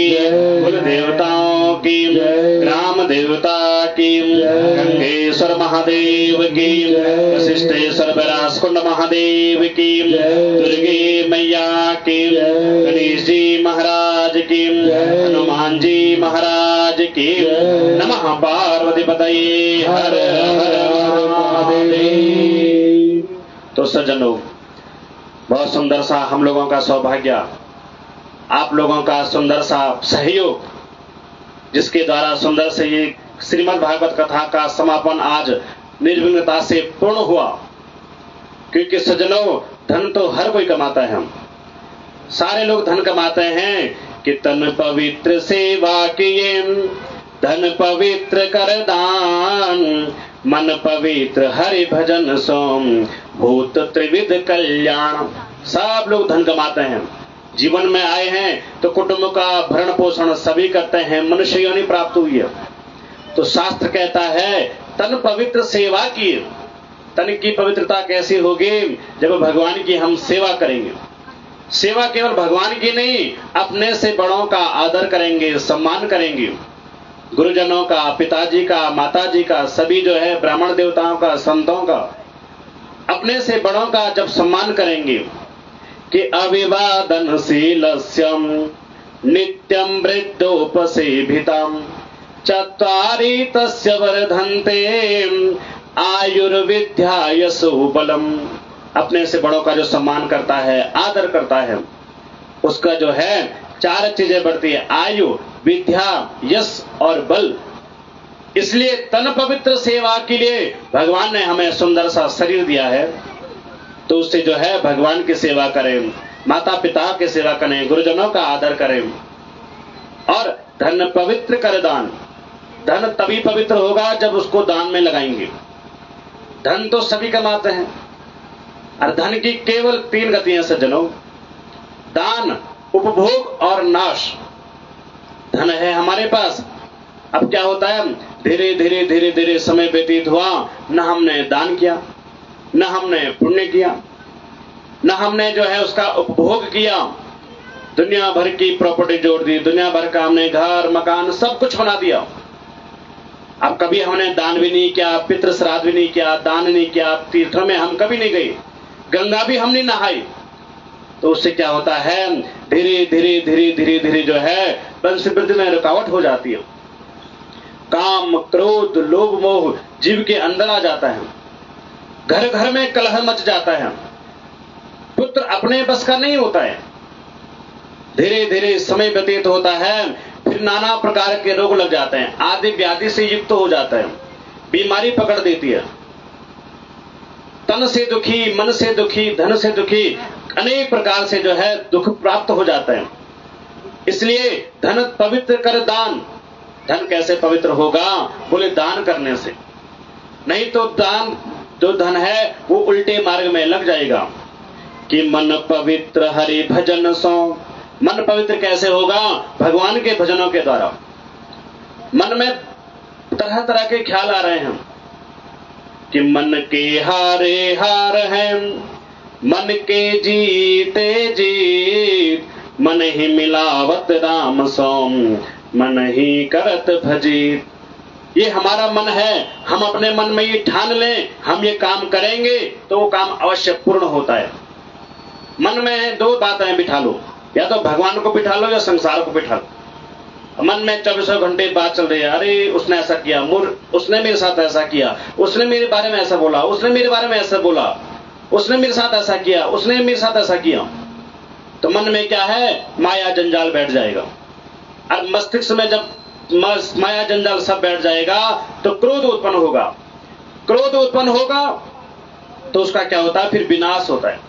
कुल देवताओं की, ग्राम देवता की, गंगेश्वर महादेव की, वशिष्ठेश्वर विरासकुंड महादेव की, दुर्गे मैया की, गणेश जी महाराज की, हनुमान जी महाराज की। नमः पार्वती पतये हर हर महादेव। तो सज्जनों, बहुत सुंदर सा हम लोगों का सौभाग्य, आप लोगों का सुंदर सा सहयोग, जिसके द्वारा सुंदर से ये श्रीमद् भागवत कथा का समापन आज निर्विघ्नता से पूर्ण हुआ। क्योंकि सज्जनों, धन तो हर कोई कमाता है, हम सारे लोग धन कमाते हैं कि तन पवित्र सेवा किए, धन पवित्र कर दान, मन पवित्र हरि भजन सोम, भूत त्रिविध कल्याण। सब लोग धन कमाते हैं, जीवन में आए हैं तो कुटुंब का भरण पोषण सभी करते हैं, मनुष्य योनि प्राप्त हुई है। तो शास्त्र कहता है तन पवित्र सेवा की। तन की पवित्रता कैसी होगी? जब भगवान की हम सेवा करेंगे। सेवा केवल भगवान की नहीं, अपने से बड़ों का आदर करेंगे, सम्मान करेंगे, गुरुजनों का, पिताजी का, माताजी का, सभी जो है ब्राह्मण देवताओं का, संतों का, अपने से बड़ों का जब सम्मान करेंगे कि अभिवादनशीलस्यम नित्यं वृद्धोपसेवितम् चत्वारि तस्य वर्धन्ते आयुर्विद्या यशो बलम। अपने से बड़ों का जो सम्मान करता है, आदर करता है, उसका जो है 4 चीजें बढ़ती है, आयु, विद्या, यश और बल। इसलिए तन पवित्र सेवा के लिए भगवान ने हमें सुंदर सा शरीर दिया है, तो उससे जो है भगवान की सेवा करें, माता पिता की सेवा करें, गुरुजनों का आदर करें। और धन पवित्र कर दान। धन तभी पवित्र होगा जब उसको दान में लगाएंगे। धन तो सभी कमाते हैं, और धन की केवल 3 गतियां सज्जनों, दान, उपभोग और नाश। धन है हमारे पास, अब क्या होता है, धीरे धीरे धीरे धीरे समय व्यतीत हुआ, न हमने दान किया, न हमने पुण्य किया, न हमने जो है उसका उपभोग किया। दुनिया भर की प्रॉपर्टी जोड़ दी, दुनिया भर का हमने घर मकान सब कुछ बना दिया। अब कभी हमने दान भी नहीं किया, पितृ श्राद्ध भी नहीं किया, दान नहीं किया, तीर्थों में हम कभी नहीं गए, गंगा भी हमने नहाई। तो उससे क्या होता है, धीरे धीरे धीरे धीरे धीरे जो है वंश वृद्धि में रुकावट हो जाती है। काम, क्रोध, लोभ, मोह जीव के अंदर आ जाता है, घर घर में कलह मच जाता है, पुत्र अपने बस का नहीं होता है। धीरे धीरे समय व्यतीत होता है, फिर नाना प्रकार के रोग लग जाते हैं, आदि व्याधि से युक्त हो जाता है, बीमारी पकड़ देती है। तन से दुखी, मन से दुखी, धन से दुखी, अनेक प्रकार से जो है दुख प्राप्त हो जाता है। इसलिए धन पवित्र कर दान। धन कैसे पवित्र होगा? बोले दान करने से। नहीं तो दान जो धन है वो उल्टे मार्ग में लग जाएगा। कि मन पवित्र हरि भजन सो। मन पवित्र कैसे होगा? भगवान के भजनों के द्वारा। मन में तरह तरह के ख्याल आ रहे हैं कि मन के हारे हार हैं, मन के जीते जीत, मन ही मिलावत राम सोम, मन ही करत भजीत। ये हमारा मन है, हम अपने मन में ये ठान लें हम ये काम करेंगे तो वो काम अवश्य पूर्ण होता है। मन में 2 बातें बिठा लो, या तो भगवान को बिठा लो या संसार को बिठा लो। मन में 24 घंटे बात चल रही है, अरे उसने ऐसा किया, उसने मेरे साथ ऐसा किया, उसने मेरे बारे में ऐसा बोला, उसने मेरे बारे में ऐसा बोला, उसने मेरे साथ ऐसा किया, उसने मेरे साथ ऐसा किया। तो मन में क्या है, माया जंजाल बैठ जाएगा। और मस्तिष्क में जब माया जंजाल सब बैठ जाएगा तो क्रोध उत्पन्न होगा। क्रोध उत्पन्न होगा तो उसका क्या होता है, फिर विनाश होता है।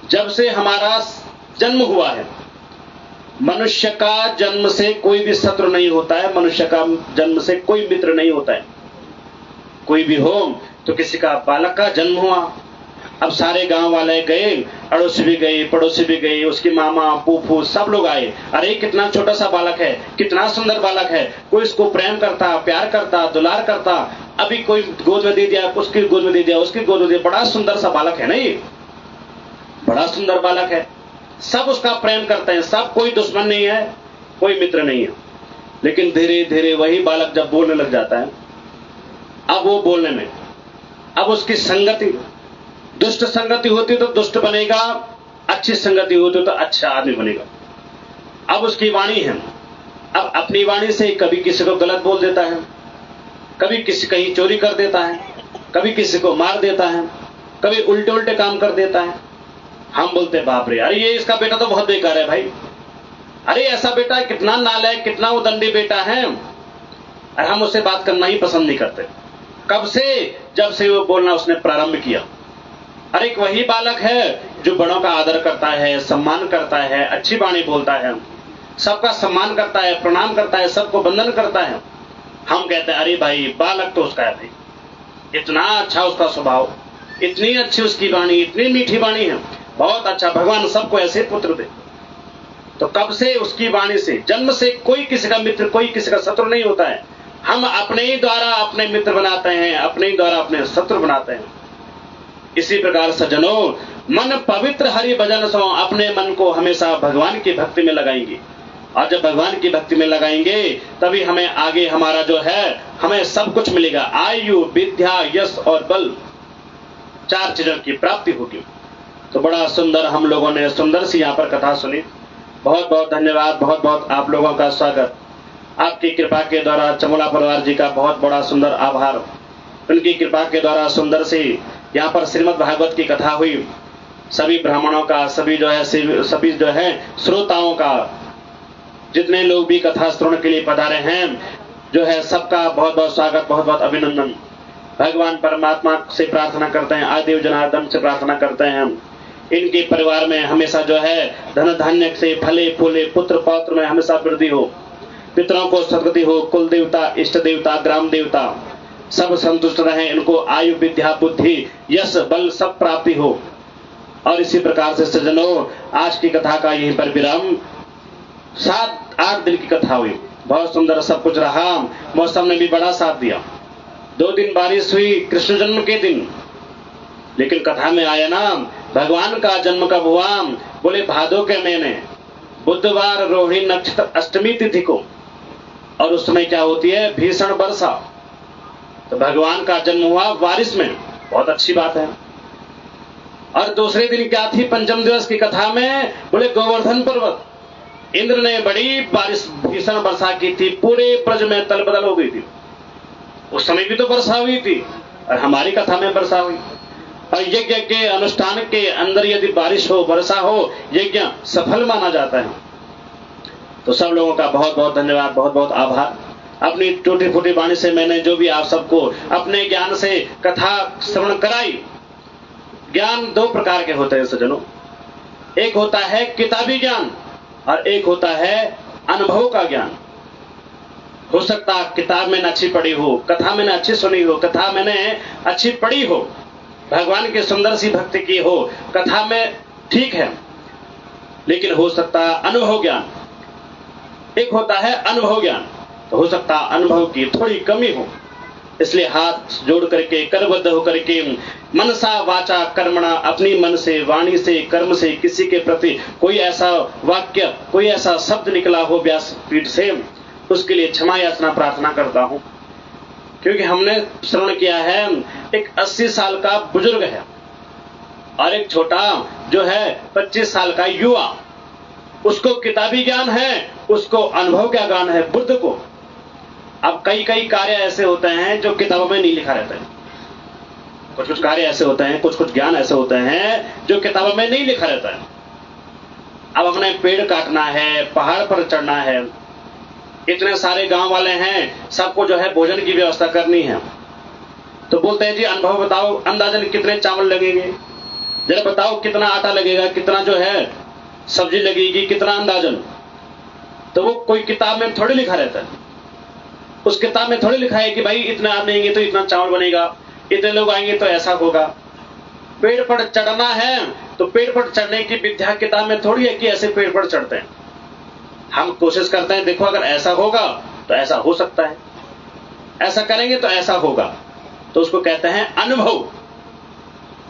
जब से हमारा जन्म हुआ है, मनुष्य का जन्म से कोई भी शत्रु नहीं होता है, मनुष्य का जन्म से कोई मित्र नहीं होता है। कोई भी हो तो किसी का बालक का जन्म हुआ, अब सारे गांव वाले गए, अड़ोसी भी गई, पड़ोसी भी गई, उसकी मामा फूफू सब लोग आए। अरे कितना छोटा सा बालक है, कितना सुंदर बालक है, कोई इसको प्रेम करता, प्यार करता, दुलार करता। अभी कोई गोद में दे दिया, उसकी गोद में दे दिया, उसकी गोद में दे दिया, बड़ा सुंदर सा बालक है ना, ये बड़ा सुंदर बालक है, सब उसका प्रेम करते हैं, सब, कोई दुश्मन नहीं है, कोई मित्र नहीं है। लेकिन धीरे धीरे वही बालक जब बोलने लग जाता है, अब वो बोलने में, अब उसकी संगति, दुष्ट संगति होती तो दुष्ट बनेगा, अच्छी संगति होती तो अच्छा आदमी बनेगा। अब उसकी वाणी है, अब अपनी वाणी से कभी किसी को गलत बोल देता है, कभी किसी कहीं चोरी कर देता है, कभी किसी को मार देता है, कभी उल्टे उल्टे काम कर देता है। हम बोलते बाप रे, अरे ये इसका बेटा तो बहुत बेकार है भाई, अरे ऐसा बेटा कितना नालायक, कितना उदंडी बेटा है, और हम उससे बात करना ही पसंद नहीं करते। कब से? जब से वो बोलना उसने प्रारंभ किया। अरे एक वही बालक है जो बड़ों का आदर करता है, सम्मान करता है, अच्छी वाणी बोलता है, सबका सम्मान करता है, प्रणाम करता है, सबको वंदन करता है, हम कहते हैं अरे भाई बालक तो उसका है भाई, इतना अच्छा उसका स्वभाव, इतनी अच्छी उसकी वाणी, इतनी मीठी वाणी है, बहुत अच्छा, भगवान सबको ऐसे पुत्र दे। तो कब से उसकी वाणी से, जन्म से कोई किसी का मित्र, कोई किसी का शत्रु नहीं होता है। हम अपने ही द्वारा अपने मित्र बनाते हैं, अपने ही द्वारा अपने शत्रु बनाते हैं। इसी प्रकार सज्जनों, मन पवित्र हरि भजन सो, अपने मन को हमेशा भगवान की भक्ति में लगाएंगे, और जब भगवान की भक्ति में लगाएंगे तभी हमें आगे हमारा जो है, हमें सब कुछ मिलेगा। आयु, विद्या, यश और बल, 4 चीजों की प्राप्ति होगी। तो बड़ा सुंदर हम लोगों ने सुंदर सी यहाँ पर कथा सुनी। बहुत बहुत धन्यवाद, बहुत बहुत आप लोगों का स्वागत। आपकी कृपा के द्वारा चमोला परिवार जी का बहुत बड़ा सुंदर आभार। उनकी कृपा के द्वारा सुंदर सी यहाँ पर श्रीमद् भागवत की कथा हुई। सभी ब्राह्मणों का, सभी जो है श्रोताओं का, जितने लोग भी कथा श्रवण के लिए पधारे हैं, जो है सबका बहुत बहुत स्वागत, बहुत बहुत अभिनंदन। भगवान परमात्मा से प्रार्थना करते हैं, आदिदेव जनार्दन से प्रार्थना करते हैं, इनके परिवार में हमेशा जो है धन धान्य से फले फूले, पुत्र पौत्र में हमेशा वृद्धि हो, पितरों को सद्गति हो, कुल देवता, इष्ट देवता, ग्राम देवता सब संतुष्ट रहे, इनको आयु, विद्या, बुद्धि, यश, बल सब प्राप्ति हो। और इसी प्रकार से सज्जनों, आज की कथा का यहीं पर विराम। 7-8 दिन की कथा हुई, बहुत सुंदर सब कुछ रहा, मौसम ने भी बड़ा साथ दिया। 2 दिन बारिश हुई कृष्ण जन्म के दिन, लेकिन कथा में आया ना भगवान का जन्म कब हुआ, बोले भादो के महीने, बुधवार, रोहिणी नक्षत्र, अष्टमी तिथि को। और उस समय क्या होती है, भीषण वर्षा। तो भगवान का जन्म हुआ बारिश में, बहुत अच्छी बात है। और दूसरे दिन क्या थी, पंचम दिवस की कथा में, बोले गोवर्धन पर्वत, इंद्र ने बड़ी बारिश, भीषण वर्षा की थी, पूरे ब्रज में तलबदल हो गई थी। उस समय भी तो वर्षा हुई थी, और हमारी कथा में वर्षा हुई। और यज्ञ के अनुष्ठान के अंदर यदि बारिश हो, वर्षा हो, यज्ञ सफल माना जाता है। तो सब लोगों का बहुत बहुत धन्यवाद, बहुत बहुत आभार। अपनी टूटी फूटी वाणी से मैंने जो भी आप सबको अपने ज्ञान से कथा श्रवण कराई। ज्ञान 2 प्रकार के होते हैं सज्जनों, एक होता है किताबी ज्ञान और एक होता है अनुभव का ज्ञान। हो सकता है किताब मैंने अच्छी पढ़ी हो, कथा मैंने अच्छी सुनी हो, कथा मैंने अच्छी पढ़ी हो, भगवान की सुंदर सी भक्ति की हो, कथा में ठीक है, लेकिन हो सकता है अनुभव ज्ञान, एक होता है अनुभव ज्ञान, तो हो सकता है अनुभव की थोड़ी कमी हो। इसलिए हाथ जोड़ करके, करबद्ध होकर के, मनसा वाचा कर्मणा, अपनी मन से, वाणी से, कर्म से किसी के प्रति कोई ऐसा वाक्य, कोई ऐसा शब्द निकला हो व्यासपीठ से, उसके लिए क्षमा याचना प्रार्थना करता हूं। क्योंकि हमने श्रवण किया है, एक 80 साल का बुजुर्ग है और एक छोटा जो है 25 साल का युवा, उसको किताबी ज्ञान है, उसको अनुभव का ज्ञान है बुद्ध को। अब कई कई कार्य ऐसे होते हैं जो किताबों में नहीं लिखा रहता है, कुछ कुछ कार्य ऐसे होते हैं, कुछ कुछ ज्ञान ऐसे होते हैं जो किताबों में नहीं लिखा रहता है। अब हमने पेड़ काटना है, पहाड़ पर चढ़ना है, इतने सारे गांव वाले हैं, सबको जो है भोजन की व्यवस्था करनी है, तो बोलते हैं जी अनुभव बताओ, अंदाजन कितने चावल लगेंगे, जरा बताओ कितना आटा लगेगा, कितना जो है सब्जी लगेगी, कितना अंदाजन। तो वो कोई किताब में थोड़ी लिखा रहता है, उस किताब में थोड़ी लिखा है कि भाई इतने आदमी आएंगे तो इतना चावल बनेगा, इतने लोग आएंगे तो ऐसा होगा। पेड़ पर चढ़ना है तो पेड़ पर चढ़ने की विद्या किताब में थोड़ी है कि ऐसे पेड़ पर चढ़ते हैं। हम कोशिश करते हैं, देखो अगर ऐसा होगा तो ऐसा हो सकता है, ऐसा करेंगे तो ऐसा होगा, तो उसको कहते हैं अनुभव।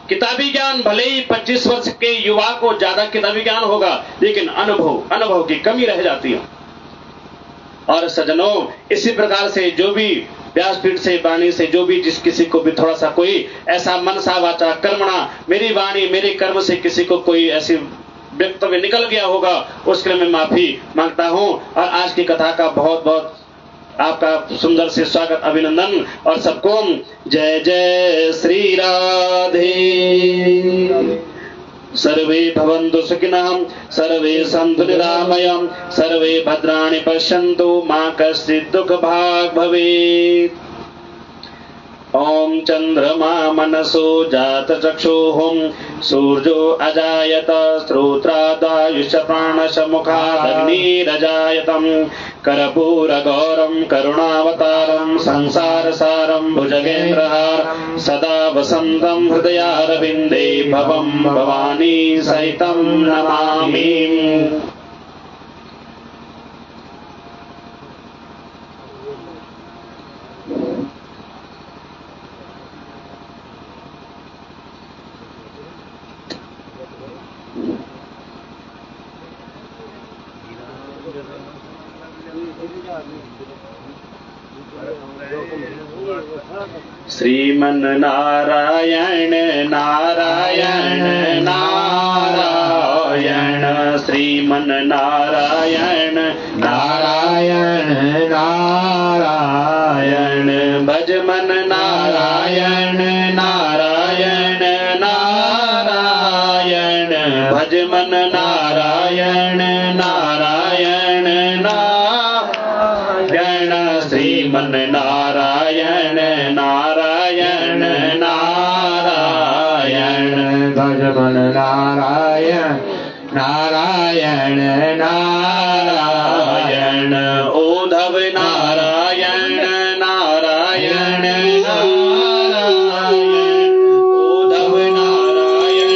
किताबी ज्ञान भले ही 25 वर्ष के युवा को ज्यादा किताबी ज्ञान होगा, लेकिन अनुभव की कमी रह जाती है। और सज्जनों, इसी प्रकार से जो भी व्यासपीठ से, वाणी से, जो भी जिस किसी को भी थोड़ा सा कोई ऐसा मनसा वाचा कर्मणा, मेरी वाणी मेरे कर्म से किसी को कोई ऐसी वक्तव्य निकल गया होगा, उसके लिए मैं माफी मांगता हूं। और आज की कथा का बहुत बहुत आपका सुंदर से स्वागत, अभिनंदन, और सबको जय जय श्री राधे। सर्वे भवन्तु सुखिनः, सर्वे सन्तु निरामयम्, सर्वे भद्राणि पश्यन्तु, मा कश्चित् दुःखभाग् भवेत्। ओम चंद्रमा मनसो जात चक्षुः, सूर्यो अजायत, श्रोत्रादायुष प्राणश मुखादग्निरजायतम्, कर्पूरगौरं करुणावतारं संसारसारं भुजगेन्द्रहारं सदा वसन्तं हृदयारविन्दे भवं भवानी सहितं नमामि। श्रीमन्नारायण नारायण नारायण श्रीमन्नारायण नारायण नारायण भजमन नारायण नारायण नारायण भजमन नारायण नारायण नारायण श्रीमन नारायण नारायण नारायण भजमन नारायण नारायण नारायण उद्धव नारायण नारायण नारायण उद्धव नारायण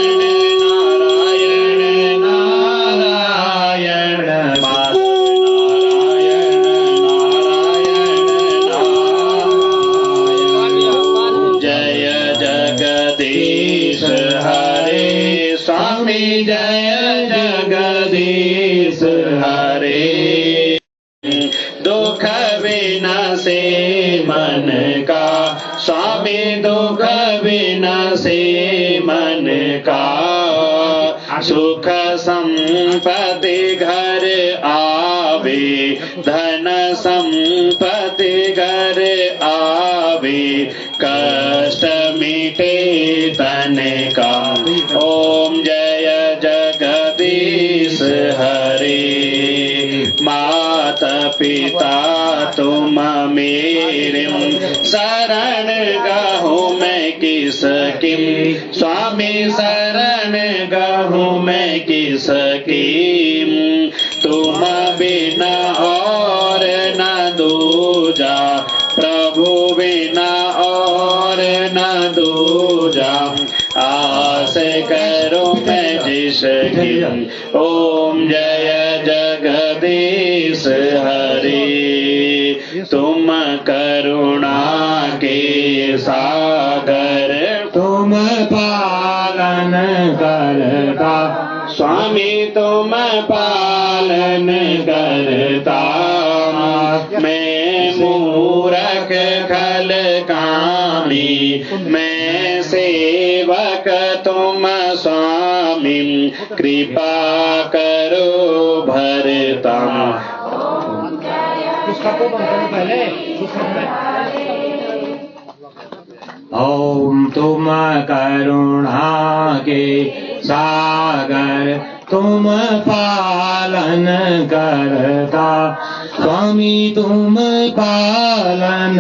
नारायण नारायण माधव नारायण नारायण जय जगदीश हरे स्वामी जय जगदीश हरे दुख विनाशे मन का स्वामी दुख विनाशे मन का सुख संपत्ति घर आवे धन संपत्ति घर आवे कष्ट मिटे तन का ओम जय जगदीश हरे माता पिता तुम मेरे शरण गहूँ मैं किसकी स्वामी शरण गहूँ मैं किसकी तुम बिना और न दूजा प्रभु बिना और न दूजा आस करो मैं जिसकी ओम जय जगदीश हरे तुम करुणा के सागर तुम पालन करता स्वामी तुम पालन करता मैं मूरख खल कामी मैं सेवक तुम स्वामी कृपा करो भरता ओम तुम करुणा के सागर तुम पालन करता स्वामी तुम पालन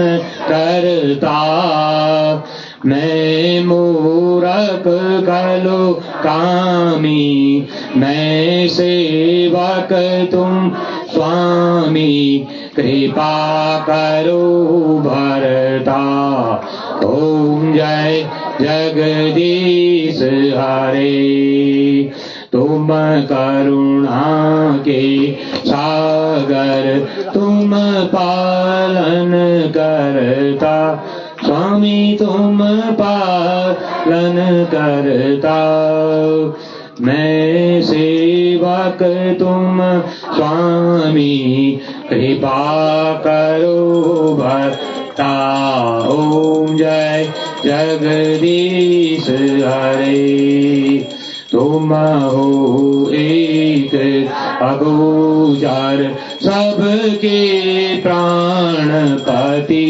करता मैं मूरख कलो कामी मैं सेवक तुम स्वामी कृपा करो भरता ओम जय जगदीश हरे तुम करुणा के सागर तुम पालन करता स्वामी तुम पालन करता मैं सेवक तुम स्वामी कृपा करो भरता ओम जय जगदीश हरे तुम हो एक अगोचर सबके प्राणपति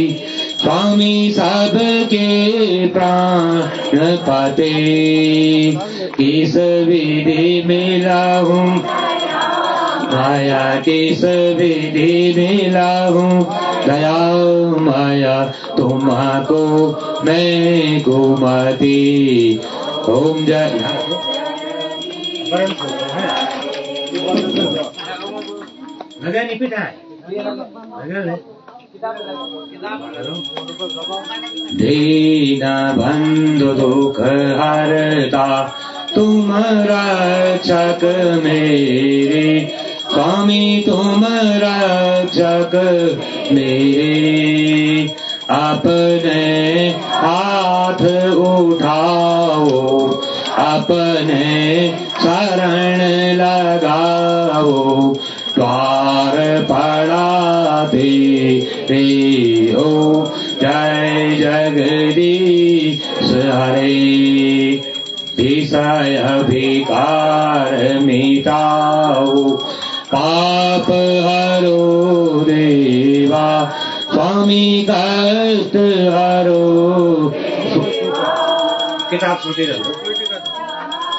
स्वामी सबके प्राणपति किस विधि मिला हूँ माया किस विधि मिला हूँ दया माया तुमको मैं कुमति ओम जय Magani pitai. दीन बंधु दुख हरता तुम रक्षक मेरे, स्वामी तुम रक्षक मेरे। अपने हाथ उठाओ, अपने शरण लगाओ, द्वार पड़ा तेरे हो। जय जगदीश हरे, विषय विकार मिटाओ, पाप हरो देवा, स्वामी कष्ट हरो। किताब सुनते रहो।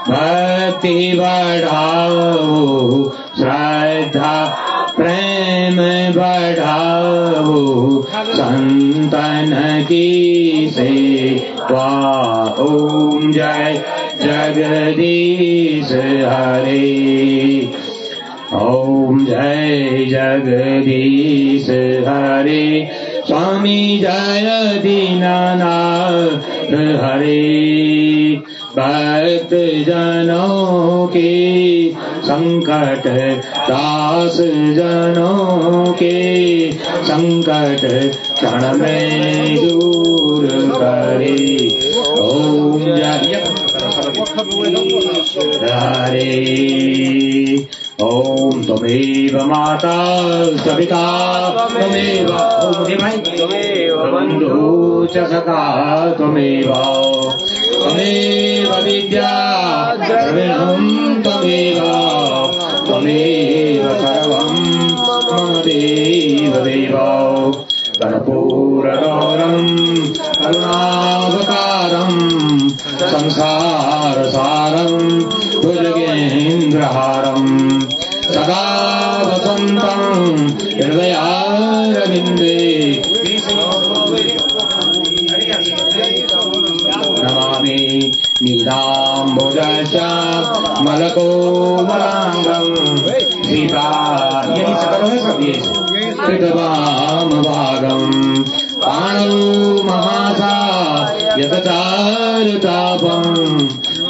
भक्ति बढ़ाओ, श्रद्धा प्रेम बढ़ाओ, संतन की सेवा। ओम जय जगदीश हरे, ओम जय जगदीश हरे, स्वामी जय दीनानाथ हरे। भक्त जनों के संकट, दास जनों के संकट क्षण में दूर करे। ओम जय हरे, ओम त्वमेव माता च पिता त्वमेव, त्वमेव बन्धु च सखा त्वमेव, त्वमेव विद्या द्रविणं त्वमेव, त्वमेव सर्वं मम देव देव। कर्पूरगौरं करुणावतारं संसारसारं भुजगेन्द्रहारं सदा वसन्तं हृदयारविन्दे नमामि नीलाम्बुजश्च मलकोमलाङ्गं सीता यदि कृतवामभागं पाणौ महासा यतचारुतापं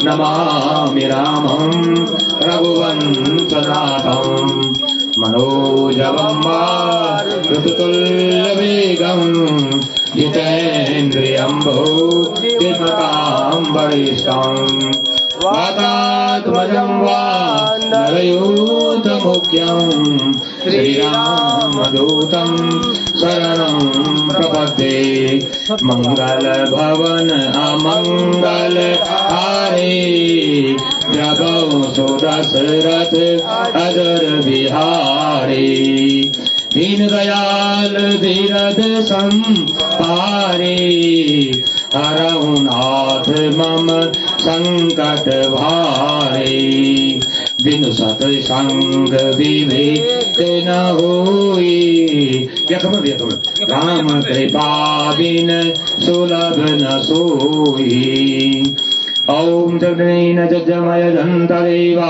नमामि रामं रघुवंशनाथं मनोजवं ऋतुतुल्यवेगं जितेन्द्रियं भूतिमतां वरिष्ठं वातात्मजं वा नरयूथमुख्यं श्रीरामदूतं शरणं प्रपद्ये। मंगलभवन अमंगल हारे, जगौ सुदशरथ अजर बिहारी। दीन दयाल धीरज संपारे, हरहु नाथ मम संकट भारे। बिनु सत्संग विवेक न होई, राम कृपा बिन सुलभ न सोई। ओम जगदेन जगमय जन्तदेवा,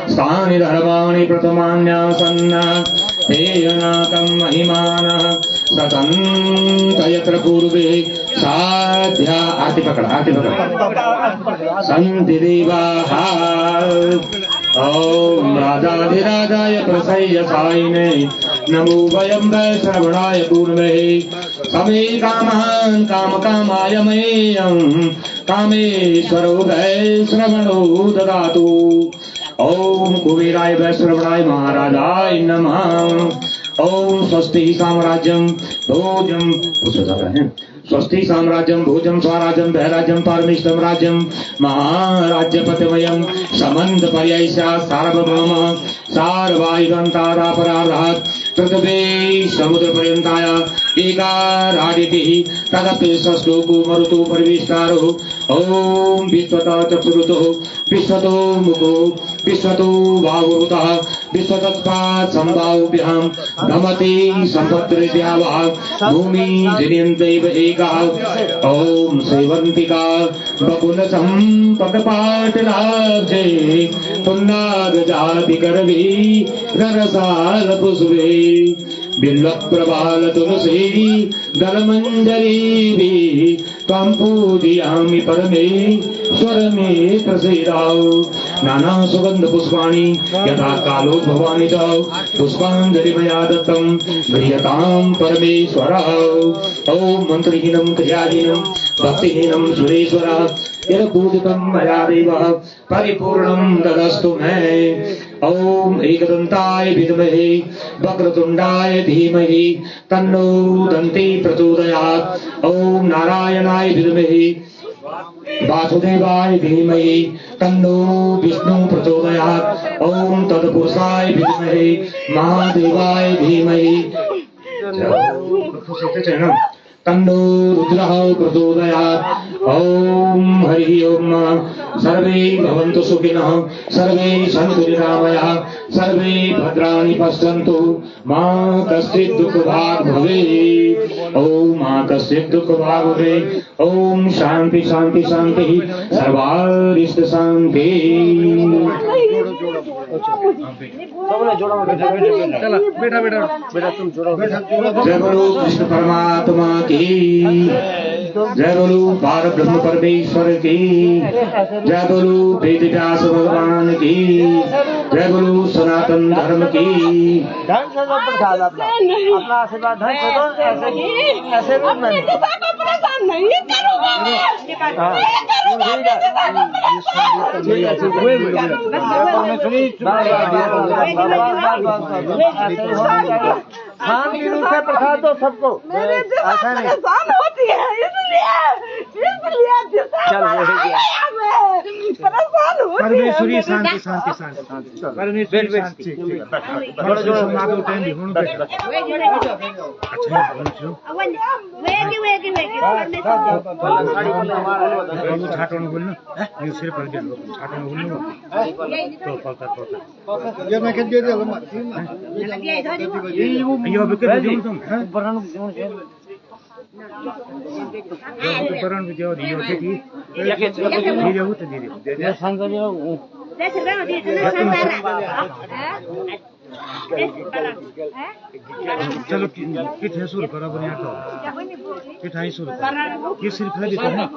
स्थानि धर्माणि प्रथमान्यासन्न, हेयनाकं महिमानः सतन्त यत्र पूर्वे साध्या। आरती पकड़ सन्ति देवाः। ओम राजाधिराजाय प्रसय्यसायिने, नमो वयं वैश्रवणाय पूर्वहे। समे कामान् कामकामाय मह्यं, कामेश्वरो वैश्रवणो ददातु। ओम कुबेराय वैश्रवणाय महाराजाय नमः। ओम स्वस्ति साम्राज्यं भोजं स्वस्ति साम्राज्यं भोजं स्वराज्यं भैराज्यं पारमेष्टं राज्यं महाराज्यपतिमयं समन्त पर्ययस्या सार्वभौम सार्वायुधन्तादापराधात् पृथिवी समुद्रपर्यन्ताय एकारादितिः तदपि षष्ठो मरुतो परिविष्टारो ॐ विश्वतो चक्षुरुतो विश्वतो मुखो विश्वतो बाहुरुतः विश्वतत्पात् सम्भाव्यां भ्रमति सम्पत्तिर्द्यावा भूमि जनयन्त्यैव एकः ॐ सेवन्तिका बकुलसं पटपाटलाब्जे पुन्नागजातिकरवी ररसालपुष्पे बिल्वप्रभाल तुलसी दलमञ्जरी त्वां पूजयामि परमेश्वर मे प्रसीदाव नाना सुगंध पुष्पाणि यथा कालो भवानि च पुष्पाञ्जलि मया दत्तं गृह्यतां परमेश्वर ॐ मन्त्रहीनं क्रियाहीनं भक्तिहीनं सुरेश्वर यत्पूजितं मया देव परिपूर्णं ददस्तु मे ॐ एकदन्ताय विद्महे वक्रतुण्डाय धीमहि तन्नो दन्ती प्रचोदयात् ॐ नारायणाय विद्महे वासुदेवाय धीमहि तन्नो विष्णु प्रचोदयात् ॐ तत्पुरुषाय विद्महे महादेवाय धीमहि तन्नो रुद्रः प्रचोदयात् ॐ हरि ओम सर्वे भवन्तु सुखिनः सर्वे सन्तु निरामयाः सर्वे भद्राणि पश्यन्तु मा कश्चित् दुःखभाग् भवेत् ॐ मा कश्चित् दुःखभाग् भवेत् ॐ शान्ति शान्ति शान्तिः सर्वारिष्ट शान्ति जय बोलो कृष्ण परमात्मा की जय बोलो पार ब्रह्म परमेश्वर की जय बोलो वेद व्यास भगवान की जय बोलो सनातन धर्म की धन से दो प्रसाद अपना आशीर्वाद धन से दो ऐसे भी परेशान नहीं करूंगा खान पीने से प्रसाद दो सबको ऐसा नहीं परेशान होती है इसलिए परेशान होती परमेश्वरी शांति शांति शांति परमेश्वरी शांति बड़ा जो माता टाइम भी होने अच्छा छाटों बोलना ये सिर्फ पर दिया छाटों बोलना तो पलता ये मैं क्या दे रहा हूँ ये बिकर दे तुम बरन बरन वीडियो दियो देखी ये होता दीदी ये संग जो चलो कितने सुर करा बनिया तो कितने सुर ये सिर्फ है देता है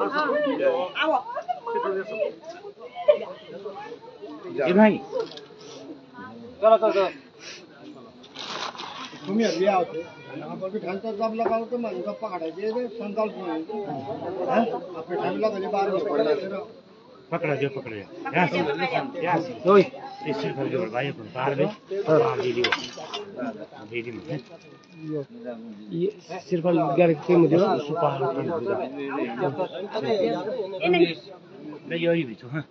ये भाई चलो चलो तुम्हें ले आओ यहाँ पर भी ढलता जब लगाओ तो मैं उनका पकड़ाइए संकल्प में अपने ढल लगा ले बाहर पकड़ा दिया यस ओए इस सिर्फ जोड़ भाई अपन बाहर में दीदी में ये सिर्फ घर के मुझे सुपार नहीं यही भी तो हां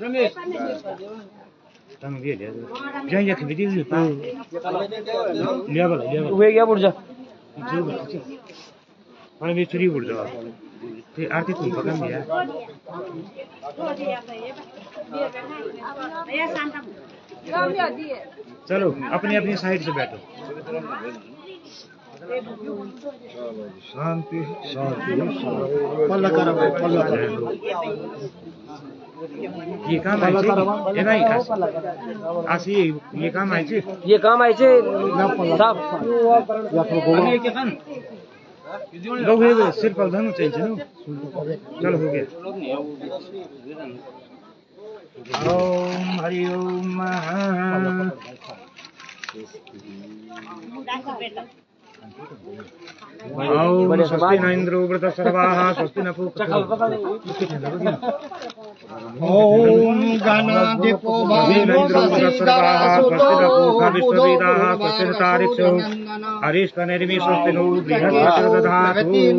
रमेश तम ये ले जा या खबीदी ले बोला वे गया बुढ़ जा मैंने भी चुरी बुढ़ जा ते आरती तुम पकड़ लिया चलो अपनी अपनी साइड से बैठो शांति शांति पल्ला करा पल्ला ये काम आई ये भाई आसी ये काम आई साहब ये क्या खान लोग है सिर्फ धनु चाहिए ना चलो हो गया ओम हरि ओम ओम स्वस्ति न इंद्रो वृत सर्वाः स्वस्ति न पूषा ओम गणाधिपो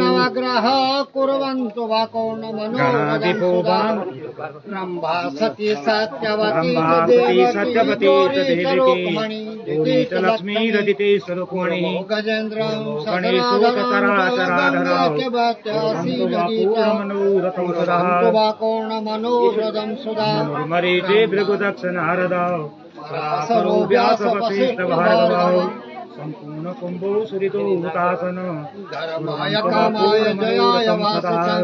नवग्रह कुर्वन्तु वाकोर्णमनो ब्रह्मा सती सत्यवती लक्ष्मी रदिते स्वरूपमणि गजेन्द्र वाकोर्णमनोरथं सुधा मरीचे भृगुदक्ष नारदाव सरो व्यास वसिष्ठ भार्गव संपूर्ण कुंभो सुरितो हुतासन धर्माय कामाय जयाय वासचं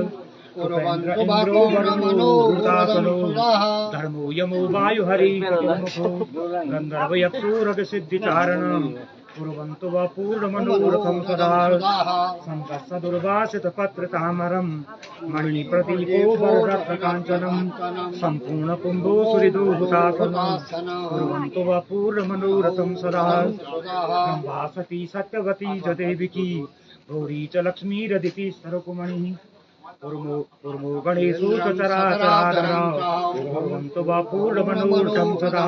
कुर्वन्तु वाकोर्णमनोरथं सुधा धर्मो यमो वायु हरि गंधर्व यक्षुरग सिद्धिचारण कुर्वन्तु वा पूर्णमनोरथं सदा संकस्य दुर्वासित पत्र तामरं मणि प्रतीको वररत्नकाञ्चनं संपूर्ण कुंभो सुरितो हुतासनं कुर्वन्तु वा पूर्णमनोरथं सदा ब्रह्मासती सत्यवती च देविकी गौरी च लक्ष्मी रदिति सरकुमणि कुर्मो गणेशो च चराचराधरा कुर्वन्तु वा पूर्णमनोरथं सदा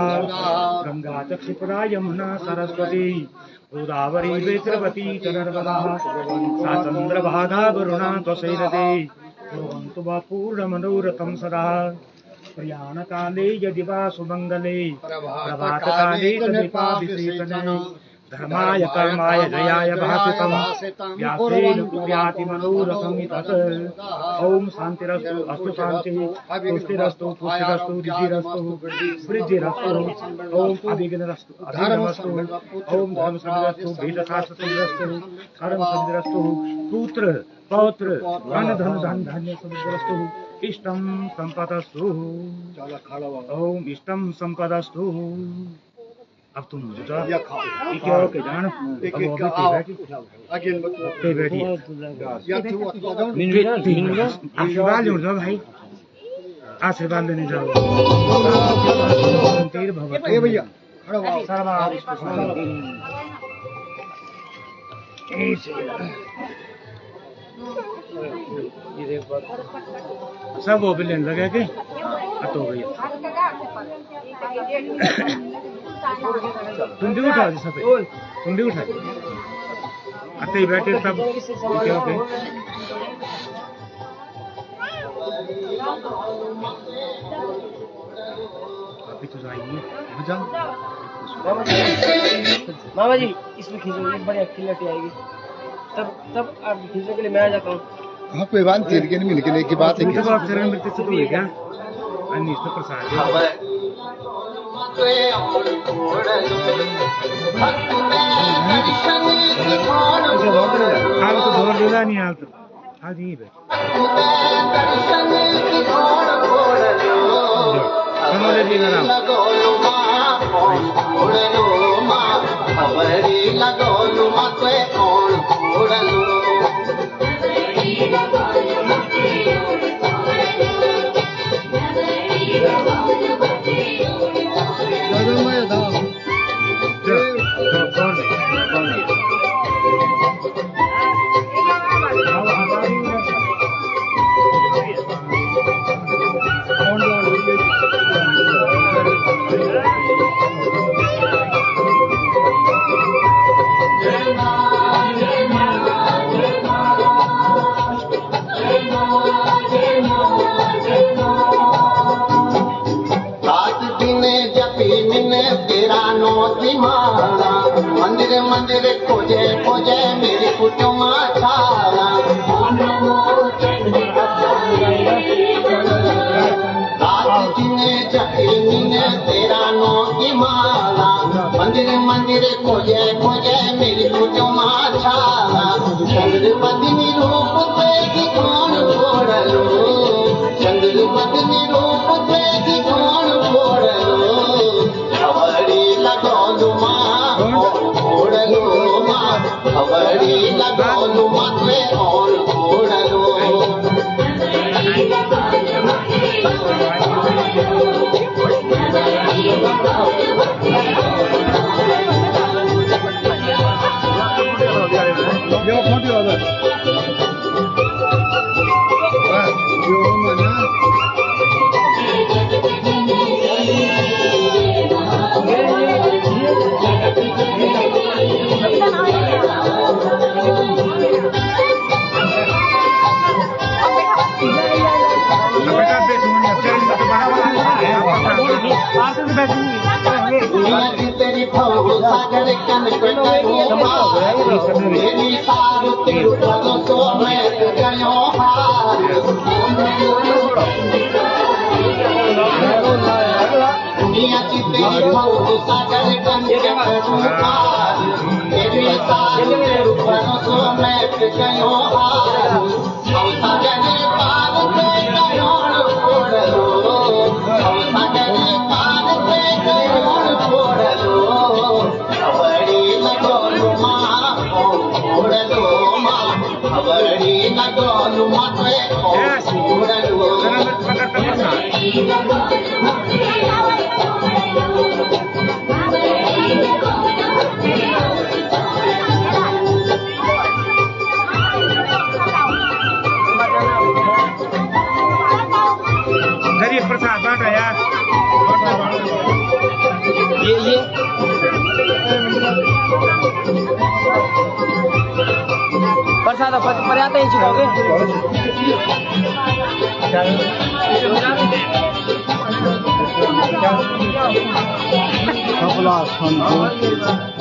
गंगा च क्षिप्रा यमुना सरस्वती गोदावरी वेत्रवती च नर्मदा सा चन्द्रभागा वरुणा त्वशैरते कुर्वन्तु वा पूर्णमनोरथं सदा प्रयाणकाले यदि वा सुमङ्गले प्रभातकाले तदीपाभिषेकने धर्माय कर्माय जयाय भासितं व्यासेन कुर्याति मनोरथं तत् ओम शान्तिरस्तु अस्तु शान्तिः पुष्टिरस्तु पुष्टिरस्तु ऋद्धिरस्तु वृद्धिरस्तु ओम अभिज्ञानरस्तु अभिज्ञानमस्तु ओम धर्मसंरस्तु वेदशास्त्रसंरस्तु कर्मसंरस्तु पुत्र पौत्र धन धन धन धान्य संरस्तु इष्टं संपदस्तु ओम इष्टं संपदस्तु। अब तुम मुझे क्या के जान बैठी आशीर्वाद ले जाओ भाई आशीर्वाद लेने जाओ तेरे भगवती भैया सब वो भी लेने लगे के तो भैया तुम भी उठाओ जी सब तुम भी उठाओ आते ही बैठे सब ओके ओके अभी तो जाइए जाओ मामा जी इसमें खींचो बढ़िया खिलटी आएगी तब आप खींचने के लिए मैं आ जाता हूँ। हाँ कोई बात नहीं मिलने की बात है जब आप चरण मृत्यु से तो क्या अनिष्ट प्रसाद हाल तो धोर देगा नहीं हाल तो हाँ जी समोले जी का नाम मंदिर मंदिर खोजे खोजे मेरी कुटुमा छाया रात जिने जकीने तेरा नो की माला मंदिर मंदिर खोजे खोजे मेरी कुटुमा छाया चंद्र बदनी रूप तेगी कौन छोड़ लो चंद्र बदनी रूप तेगी कौन छोड़ लो खबरी लगो माँ खबरी लगो माँ साजन के तेरी सारू तेरू सो मैं कयो हार दुनिया की तेरी फौज सागर गंज के पार तेरी सारू तेरू सो मैं कयो हार साजन पार से कयो फोड़लो साजन पार से कयो फोड़लो बड़ी लगोलू मां फोड़लो मां बड़ी लगोलू माथे फोड़लो गरीब प्रसाद बांटा यार ये प्रसाद पर्याप्त ही चुकाओगे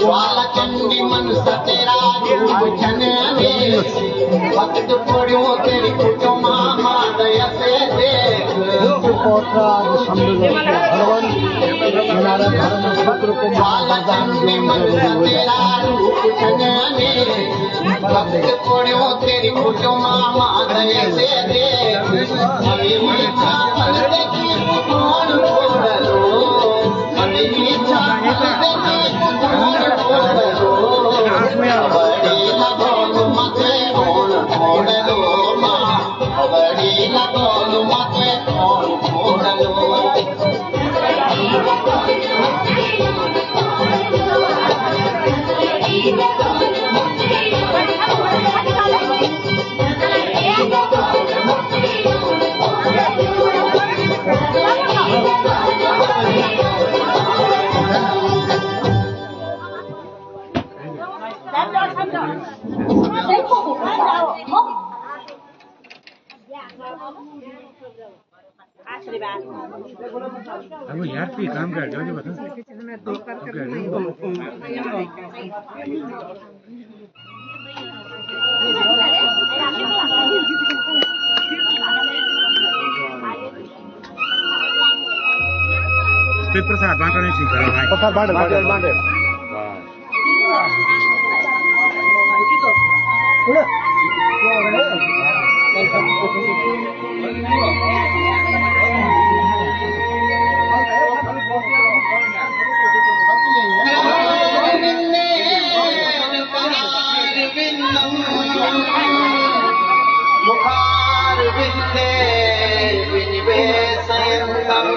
वाला चंडी मन सतेरा रूप छने वक्त पड़ो तेरी कुटो मामा दया से देख वाला चंडी मन सतेरा रूप छने वक्त पड़ो तेरी कुटो मामा दया से देख हमें मीठा फल देखी कौन फोड़लो हमें मीठा फल देखी कौन फोड़लो बड़ी लगोलू माथे कौन फोड़लो माँ बड़ी लगोलू माथे कौन फोड़लो अब यार भी काम कर दो बता प्रसाद बांटा नहीं सीखा भाई प्रसाद बांटे मुखार बिंदे बिनवे सयंतम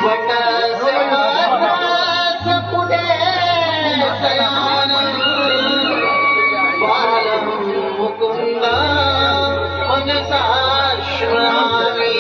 वटस वटस पुडे सयानम बालम मुकुंद मनसा श्रामी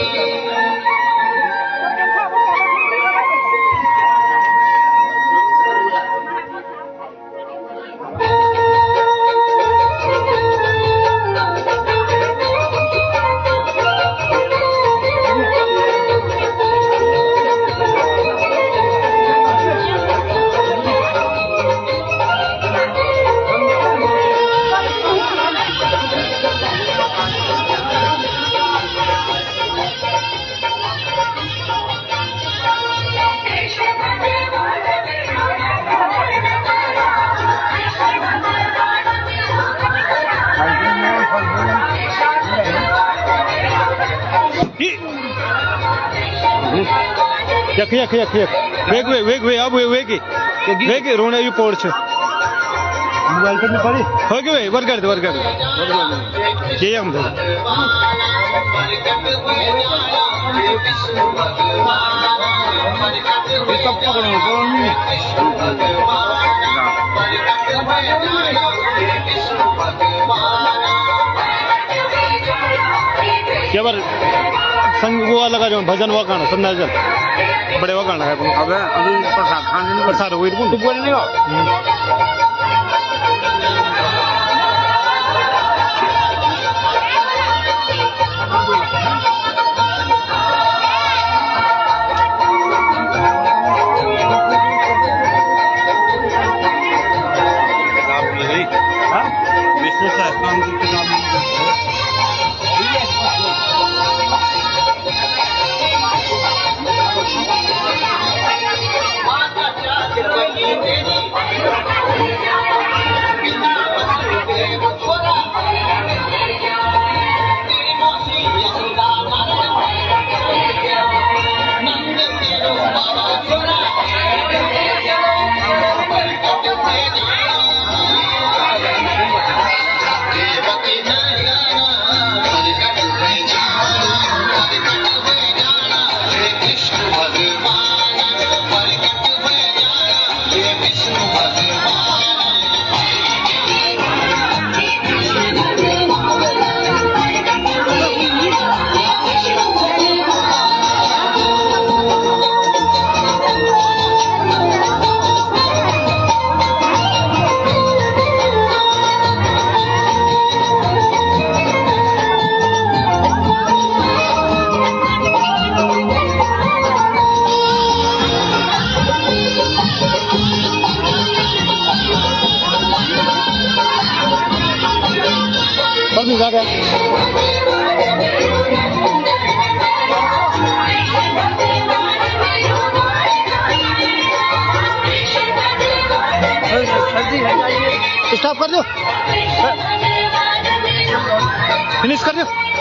यख वेग अब वेग रोने भी पोड़ छे मोबाइल पे भी पड़ी हो गए वर्कर ये हम सब पकड़ो क्या बार संग वो लगा जो भजन वकाना संदाजन बड़े वकाना है अब अभी प्रसाद खाने प्रसाद हुई तो बोल नहीं हो स्टॉप कर दो, फिनिश कर दो।